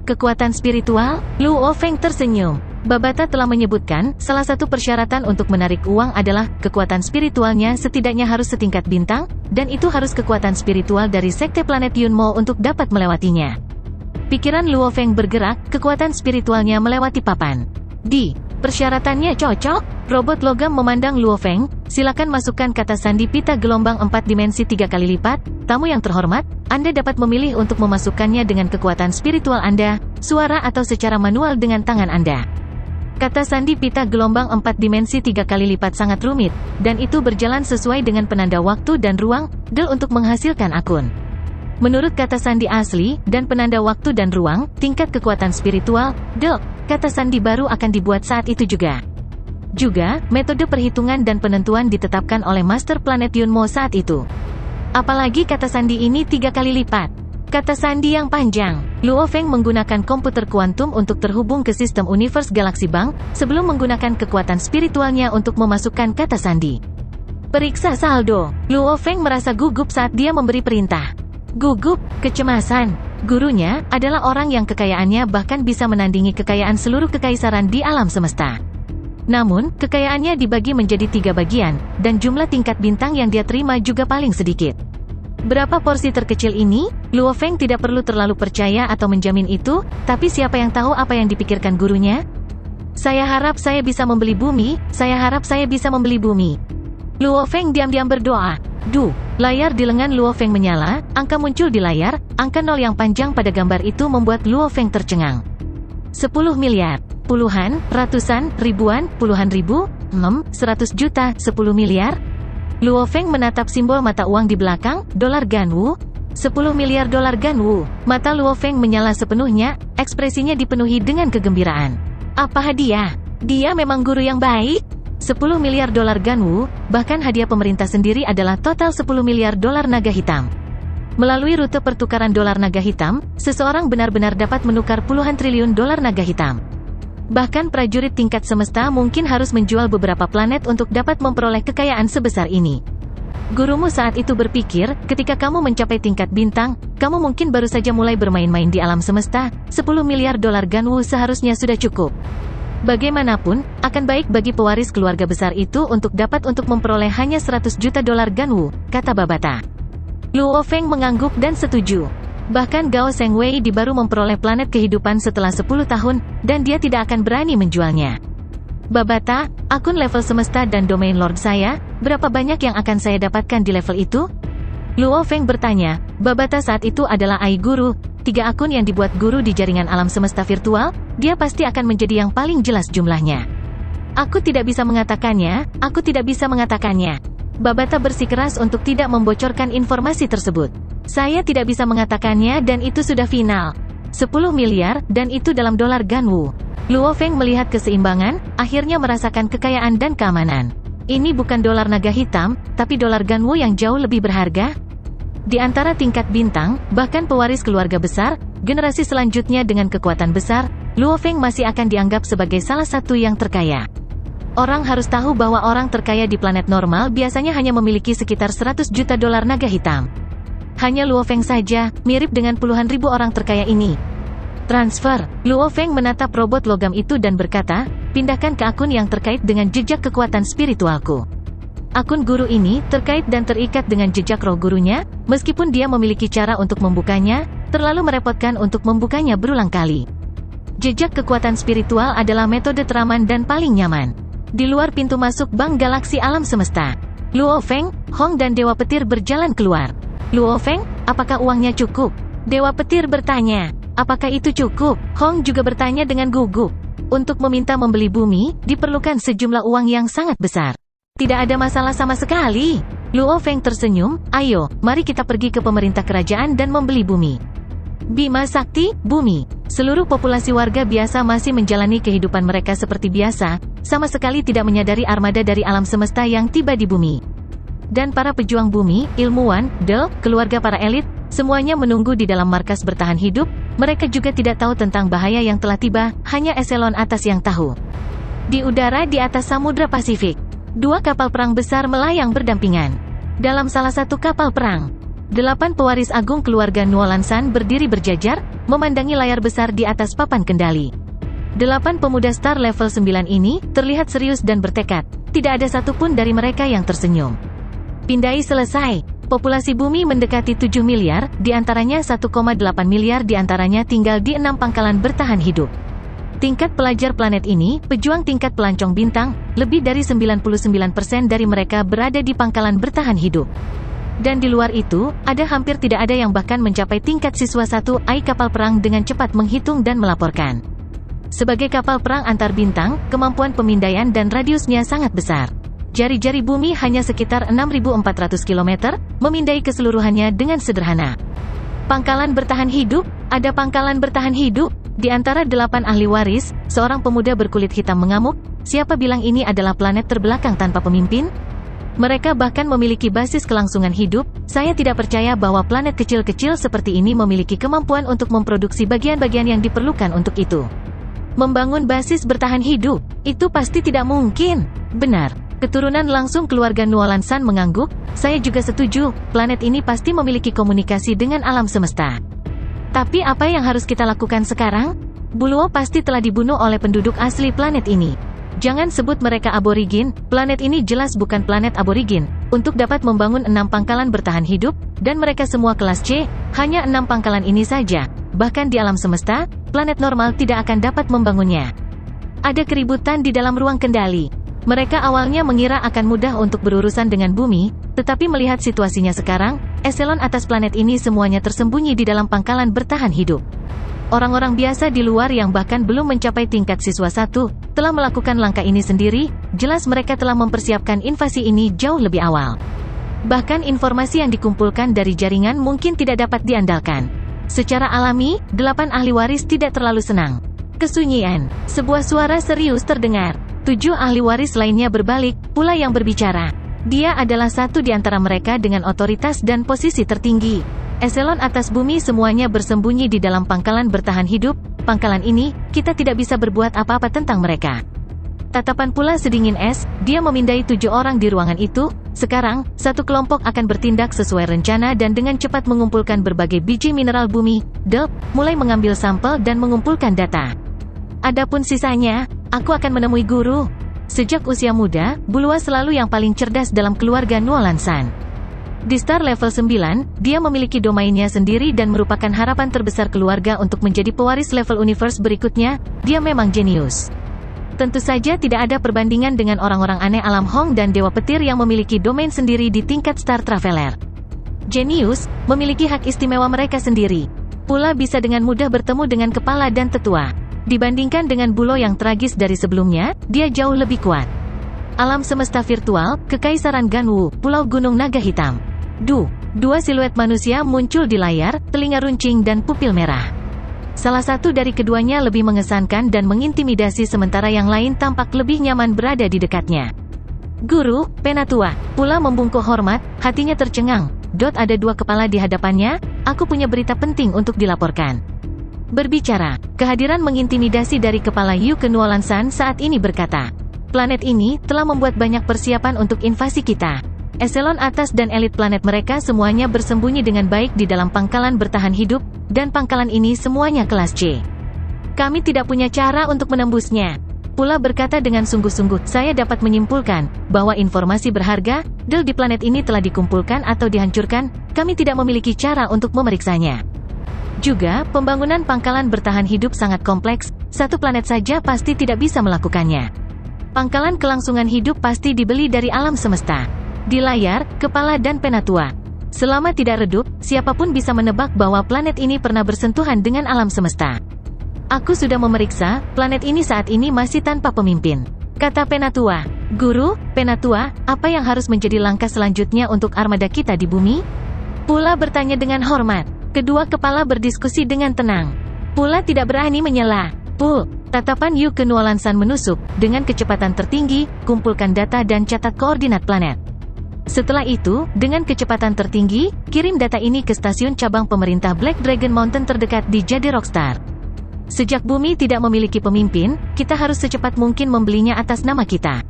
Kekuatan spiritual? Luo Feng tersenyum. Babata telah menyebutkan, salah satu persyaratan untuk menarik uang adalah, kekuatan spiritualnya setidaknya harus setingkat bintang, dan itu harus kekuatan spiritual dari sekte planet Yunmo untuk dapat melewatinya. Pikiran Luo Feng bergerak, kekuatan spiritualnya melewati papan. Persyaratannya cocok? Robot logam memandang Luo Feng, silakan masukkan kata sandi pita gelombang 4 dimensi 3 kali lipat. Tamu yang terhormat, Anda dapat memilih untuk memasukkannya dengan kekuatan spiritual Anda, suara atau secara manual dengan tangan Anda. Kata sandi pita gelombang 4 dimensi 3 kali lipat sangat rumit, dan itu berjalan sesuai dengan penanda waktu dan ruang, del untuk menghasilkan akun. Menurut kata sandi asli, dan penanda waktu dan ruang, tingkat kekuatan spiritual, del, kata sandi baru akan dibuat saat itu juga. Juga, metode perhitungan dan penentuan ditetapkan oleh Master Planet Yunmo saat itu. Apalagi kata sandi ini 3 kali lipat. Kata sandi yang panjang. Luo Feng menggunakan komputer kuantum untuk terhubung ke sistem Universe Galaxy Bank, sebelum menggunakan kekuatan spiritualnya untuk memasukkan kata sandi. Periksa saldo. Luo Feng merasa gugup saat dia memberi perintah. Gugup, kecemasan. Gurunya adalah orang yang kekayaannya bahkan bisa menandingi kekayaan seluruh kekaisaran di alam semesta. Namun, kekayaannya dibagi menjadi 3 bagian, dan jumlah tingkat bintang yang dia terima juga paling sedikit. Berapa porsi terkecil ini? Luo Feng tidak perlu terlalu percaya atau menjamin itu, tapi siapa yang tahu apa yang dipikirkan gurunya? Saya harap saya bisa membeli bumi, saya harap saya bisa membeli bumi. Luo Feng diam-diam berdoa. Layar di lengan Luo Feng menyala, angka muncul di layar, angka 0 yang panjang pada gambar itu membuat Luo Feng tercengang. 10 miliar, puluhan, ratusan, ribuan, puluhan ribu, 100 juta, 10 miliar. Luo Feng menatap simbol mata uang di belakang, dolar Ganwu. 10 miliar dolar Ganwu. Mata Luo Feng menyala sepenuhnya, ekspresinya dipenuhi dengan kegembiraan. Apa hadiah? Dia memang guru yang baik? 10 miliar dolar Ganwu, bahkan hadiah pemerintah sendiri adalah total 10 miliar dolar naga hitam. Melalui rute pertukaran dolar naga hitam, seseorang benar-benar dapat menukar puluhan triliun dolar naga hitam. Bahkan prajurit tingkat semesta mungkin harus menjual beberapa planet untuk dapat memperoleh kekayaan sebesar ini. Gurumu saat itu berpikir, ketika kamu mencapai tingkat bintang, kamu mungkin baru saja mulai bermain-main di alam semesta, 10 miliar dolar Ganwu seharusnya sudah cukup. Bagaimanapun, akan baik bagi pewaris keluarga besar itu untuk memperoleh hanya 100 juta dolar Ganwu, kata Babata. Luo Feng mengangguk dan setuju. Bahkan Gao Sengwei baru memperoleh planet kehidupan setelah 10 tahun, dan dia tidak akan berani menjualnya. Babata, akun level semesta dan domain lord saya, berapa banyak yang akan saya dapatkan di level itu? Luo Feng bertanya. Babata saat itu adalah Ai Guru, 3 akun yang dibuat guru di jaringan alam semesta virtual, dia pasti akan menjadi yang paling jelas jumlahnya. Aku tidak bisa mengatakannya, aku tidak bisa mengatakannya. Babata bersikeras untuk tidak membocorkan informasi tersebut. Saya tidak bisa mengatakannya dan itu sudah final. 10 miliar, dan itu dalam dolar Ganwu. Luo Feng melihat keseimbangan, akhirnya merasakan kekayaan dan keamanan. Ini bukan dolar naga hitam, tapi dolar Ganwu yang jauh lebih berharga. Di antara tingkat bintang, bahkan pewaris keluarga besar, generasi selanjutnya dengan kekuatan besar, Luo Feng masih akan dianggap sebagai salah satu yang terkaya. Orang harus tahu bahwa orang terkaya di planet normal biasanya hanya memiliki sekitar 100 juta dolar naga hitam. Hanya Luo Feng saja, mirip dengan puluhan ribu orang terkaya ini. Transfer. Luo Feng menatap robot logam itu dan berkata, pindahkan ke akun yang terkait dengan jejak kekuatan spiritualku. Akun guru ini terkait dan terikat dengan jejak roh gurunya, meskipun dia memiliki cara untuk membukanya, terlalu merepotkan untuk membukanya berulang kali. Jejak kekuatan spiritual adalah metode teraman dan paling nyaman. Di luar pintu masuk bank galaksi alam semesta, Luo Feng, Hong dan Dewa Petir berjalan keluar. Luo Feng, apakah uangnya cukup? Dewa Petir bertanya. Apakah itu cukup? Hong juga bertanya dengan gugup. Untuk meminta membeli bumi, diperlukan sejumlah uang yang sangat besar. Tidak ada masalah sama sekali. Luo Feng tersenyum, ayo, mari kita pergi ke pemerintah kerajaan dan membeli bumi. Bima Sakti, bumi. Seluruh populasi warga biasa masih menjalani kehidupan mereka seperti biasa, sama sekali tidak menyadari armada dari alam semesta yang tiba di bumi. Dan para pejuang bumi, ilmuwan, keluarga para elit, Semuanya menunggu di dalam markas bertahan hidup. Mereka juga tidak tahu tentang bahaya yang telah tiba, hanya eselon atas yang tahu. Di udara di atas Samudra Pasifik, 2 kapal perang besar melayang berdampingan. Dalam salah satu kapal perang, 8 pewaris agung keluarga Nuolansan berdiri berjajar, memandangi layar besar di atas papan kendali. 8 pemuda star level 9 ini terlihat serius dan bertekad. Tidak ada satupun dari mereka yang tersenyum. Pindai selesai. Populasi bumi mendekati 7 miliar, diantaranya 1,8 miliar diantaranya tinggal di 6 pangkalan bertahan hidup. Tingkat pelajar planet ini, pejuang tingkat pelancong bintang, lebih dari 99% dari mereka berada di pangkalan bertahan hidup. Dan di luar itu, ada hampir tidak ada yang bahkan mencapai tingkat siswa 1 AI kapal perang dengan cepat menghitung dan melaporkan. Sebagai kapal perang antar bintang, kemampuan pemindaian dan radiusnya sangat besar. Jari-jari bumi hanya sekitar 6.400 km, memindai keseluruhannya dengan sederhana. Pangkalan bertahan hidup, ada pangkalan bertahan hidup. Di antara 8 ahli waris, seorang pemuda berkulit hitam mengamuk, siapa bilang ini adalah planet terbelakang tanpa pemimpin? Mereka bahkan memiliki basis kelangsungan hidup, saya tidak percaya bahwa planet kecil-kecil seperti ini memiliki kemampuan untuk memproduksi bagian-bagian yang diperlukan untuk itu. Membangun basis bertahan hidup, itu pasti tidak mungkin. Benar. Keturunan langsung keluarga Nuolansan mengangguk, saya juga setuju, planet ini pasti memiliki komunikasi dengan alam semesta. Tapi apa yang harus kita lakukan sekarang? Buluo pasti telah dibunuh oleh penduduk asli planet ini. Jangan sebut mereka aborigin, planet ini jelas bukan planet aborigin. Untuk dapat membangun 6 pangkalan bertahan hidup, dan mereka semua kelas C, hanya 6 pangkalan ini saja. Bahkan di alam semesta, planet normal tidak akan dapat membangunnya. Ada keributan di dalam ruang kendali. Mereka awalnya mengira akan mudah untuk berurusan dengan bumi, tetapi melihat situasinya sekarang, eselon atas planet ini semuanya tersembunyi di dalam pangkalan bertahan hidup. Orang-orang biasa di luar yang bahkan belum mencapai tingkat siswa 1, telah melakukan langkah ini sendiri, jelas mereka telah mempersiapkan invasi ini jauh lebih awal. Bahkan informasi yang dikumpulkan dari jaringan mungkin tidak dapat diandalkan. Secara alami, 8 ahli waris tidak terlalu senang. Kesunyian, sebuah suara serius terdengar. 7 ahli waris lainnya berbalik, pula yang berbicara. Dia adalah satu di antara mereka dengan otoritas dan posisi tertinggi. Eselon atas bumi semuanya bersembunyi di dalam pangkalan bertahan hidup. Pangkalan ini, kita tidak bisa berbuat apa-apa tentang mereka. Tatapan pula sedingin es, dia memindai 7 orang di ruangan itu. Sekarang, satu kelompok akan bertindak sesuai rencana dan dengan cepat mengumpulkan berbagai biji mineral bumi, mulai mengambil sampel dan mengumpulkan data. Adapun sisanya, aku akan menemui guru. Sejak usia muda, Bulua selalu yang paling cerdas dalam keluarga Nuolansan. Di star level 9, dia memiliki domainnya sendiri dan merupakan harapan terbesar keluarga untuk menjadi pewaris level universe berikutnya. Dia memang jenius. Tentu saja tidak ada perbandingan dengan orang-orang aneh alam Hong dan Dewa Petir yang memiliki domain sendiri di tingkat Star Traveler. Jenius, memiliki hak istimewa mereka sendiri. Pula bisa dengan mudah bertemu dengan kepala dan tetua. Dibandingkan dengan Bulo yang tragis dari sebelumnya, dia jauh lebih kuat. Alam semesta virtual, Kekaisaran Ganwu, Pulau Gunung Naga Hitam. Dua siluet manusia muncul di layar, telinga runcing dan pupil merah. Salah satu dari keduanya lebih mengesankan dan mengintimidasi sementara yang lain tampak lebih nyaman berada di dekatnya. Guru, Penatua, pula membungkuk hormat, hatinya tercengang. Ada 2 kepala di hadapannya, aku punya berita penting untuk dilaporkan. Berbicara, kehadiran mengintimidasi dari kepala Yu ke Nuolansan saat ini berkata, planet ini telah membuat banyak persiapan untuk invasi kita. Eselon atas dan elit planet mereka semuanya bersembunyi dengan baik di dalam pangkalan bertahan hidup, dan pangkalan ini semuanya kelas C. Kami tidak punya cara untuk menembusnya. Pula berkata dengan sungguh-sungguh, saya dapat menyimpulkan bahwa informasi berharga di planet ini telah dikumpulkan atau dihancurkan, kami tidak memiliki cara untuk memeriksanya. Juga, pembangunan pangkalan bertahan hidup sangat kompleks, satu planet saja pasti tidak bisa melakukannya. Pangkalan kelangsungan hidup pasti dibeli dari alam semesta. Di layar, kepala dan Penatua. Selama tidak redup, siapapun bisa menebak bahwa planet ini pernah bersentuhan dengan alam semesta. Aku sudah memeriksa, planet ini saat ini masih tanpa pemimpin. Kata Penatua. Guru, Penatua, apa yang harus menjadi langkah selanjutnya untuk armada kita di bumi? Pula bertanya dengan hormat. Kedua kepala berdiskusi dengan tenang. Pula tidak berani menyela. Tatapan Yu ke Nuolansan menusuk, dengan kecepatan tertinggi, kumpulkan data dan catat koordinat planet. Setelah itu, dengan kecepatan tertinggi, kirim data ini ke stasiun cabang pemerintah Black Dragon Mountain terdekat di Jade Rockstar. Sejak bumi tidak memiliki pemimpin, kita harus secepat mungkin membelinya atas nama kita.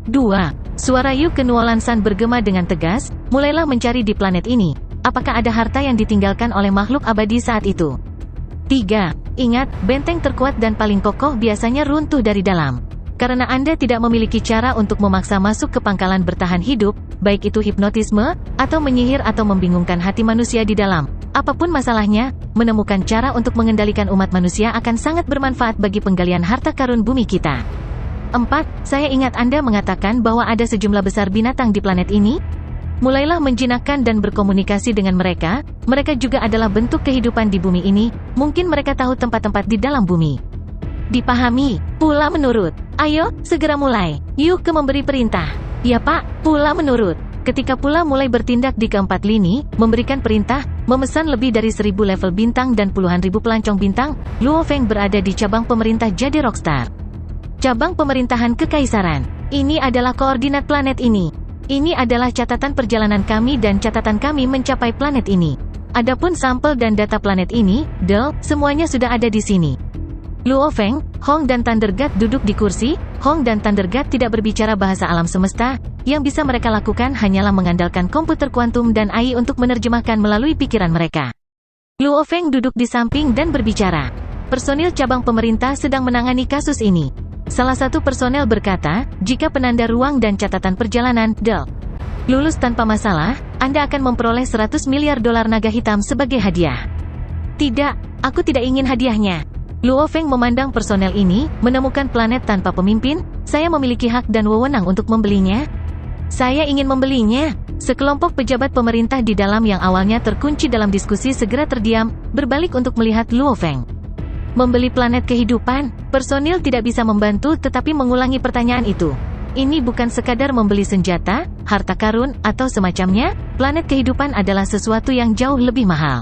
2. Suara Yu Kenuolansan bergema dengan tegas, mulailah mencari di planet ini. Apakah ada harta yang ditinggalkan oleh makhluk abadi saat itu? 3. Ingat, benteng terkuat dan paling kokoh biasanya runtuh dari dalam. Karena Anda tidak memiliki cara untuk memaksa masuk ke pangkalan bertahan hidup, baik itu hipnotisme, atau menyihir atau membingungkan hati manusia di dalam. Apapun masalahnya, menemukan cara untuk mengendalikan umat manusia akan sangat bermanfaat bagi penggalian harta karun bumi kita. 4. Saya ingat Anda mengatakan bahwa ada sejumlah besar binatang di planet ini. Mulailah menjinakkan dan berkomunikasi dengan mereka. Mereka juga adalah bentuk kehidupan di bumi ini. Mungkin mereka tahu tempat-tempat di dalam bumi. Dipahami? Pula menurut. Ayo, segera mulai. Yuke memberi perintah. Ya Pak, Pula menurut. Ketika Pula mulai bertindak di keempat lini, memberikan perintah, memesan lebih dari 1000 level bintang dan puluhan ribu pelancong bintang, Luo Feng berada di cabang pemerintah Jade Rockstar. Cabang pemerintahan kekaisaran. Ini adalah koordinat planet ini. Ini adalah catatan perjalanan kami dan catatan kami mencapai planet ini. Adapun sampel dan data planet ini, semuanya sudah ada di sini. Luo Feng, Hong dan Thunder God duduk di kursi. Hong dan Thunder God tidak berbicara bahasa alam semesta. Yang bisa mereka lakukan hanyalah mengandalkan komputer kuantum dan AI untuk menerjemahkan melalui pikiran mereka. Luo Feng duduk di samping dan berbicara. Personil cabang pemerintah sedang menangani kasus ini. Salah satu personel berkata, jika penanda ruang dan catatan perjalanan, lulus tanpa masalah, Anda akan memperoleh 100 miliar dolar naga hitam sebagai hadiah. Tidak, aku tidak ingin hadiahnya. Luo Feng memandang personel ini, menemukan planet tanpa pemimpin, saya memiliki hak dan wewenang untuk membelinya. Saya ingin membelinya. Sekelompok pejabat pemerintah di dalam yang awalnya terkunci dalam diskusi segera terdiam, berbalik untuk melihat Luo Feng. Membeli planet kehidupan, personil tidak bisa membantu tetapi mengulangi pertanyaan itu. Ini bukan sekadar membeli senjata, harta karun, atau semacamnya, planet kehidupan adalah sesuatu yang jauh lebih mahal.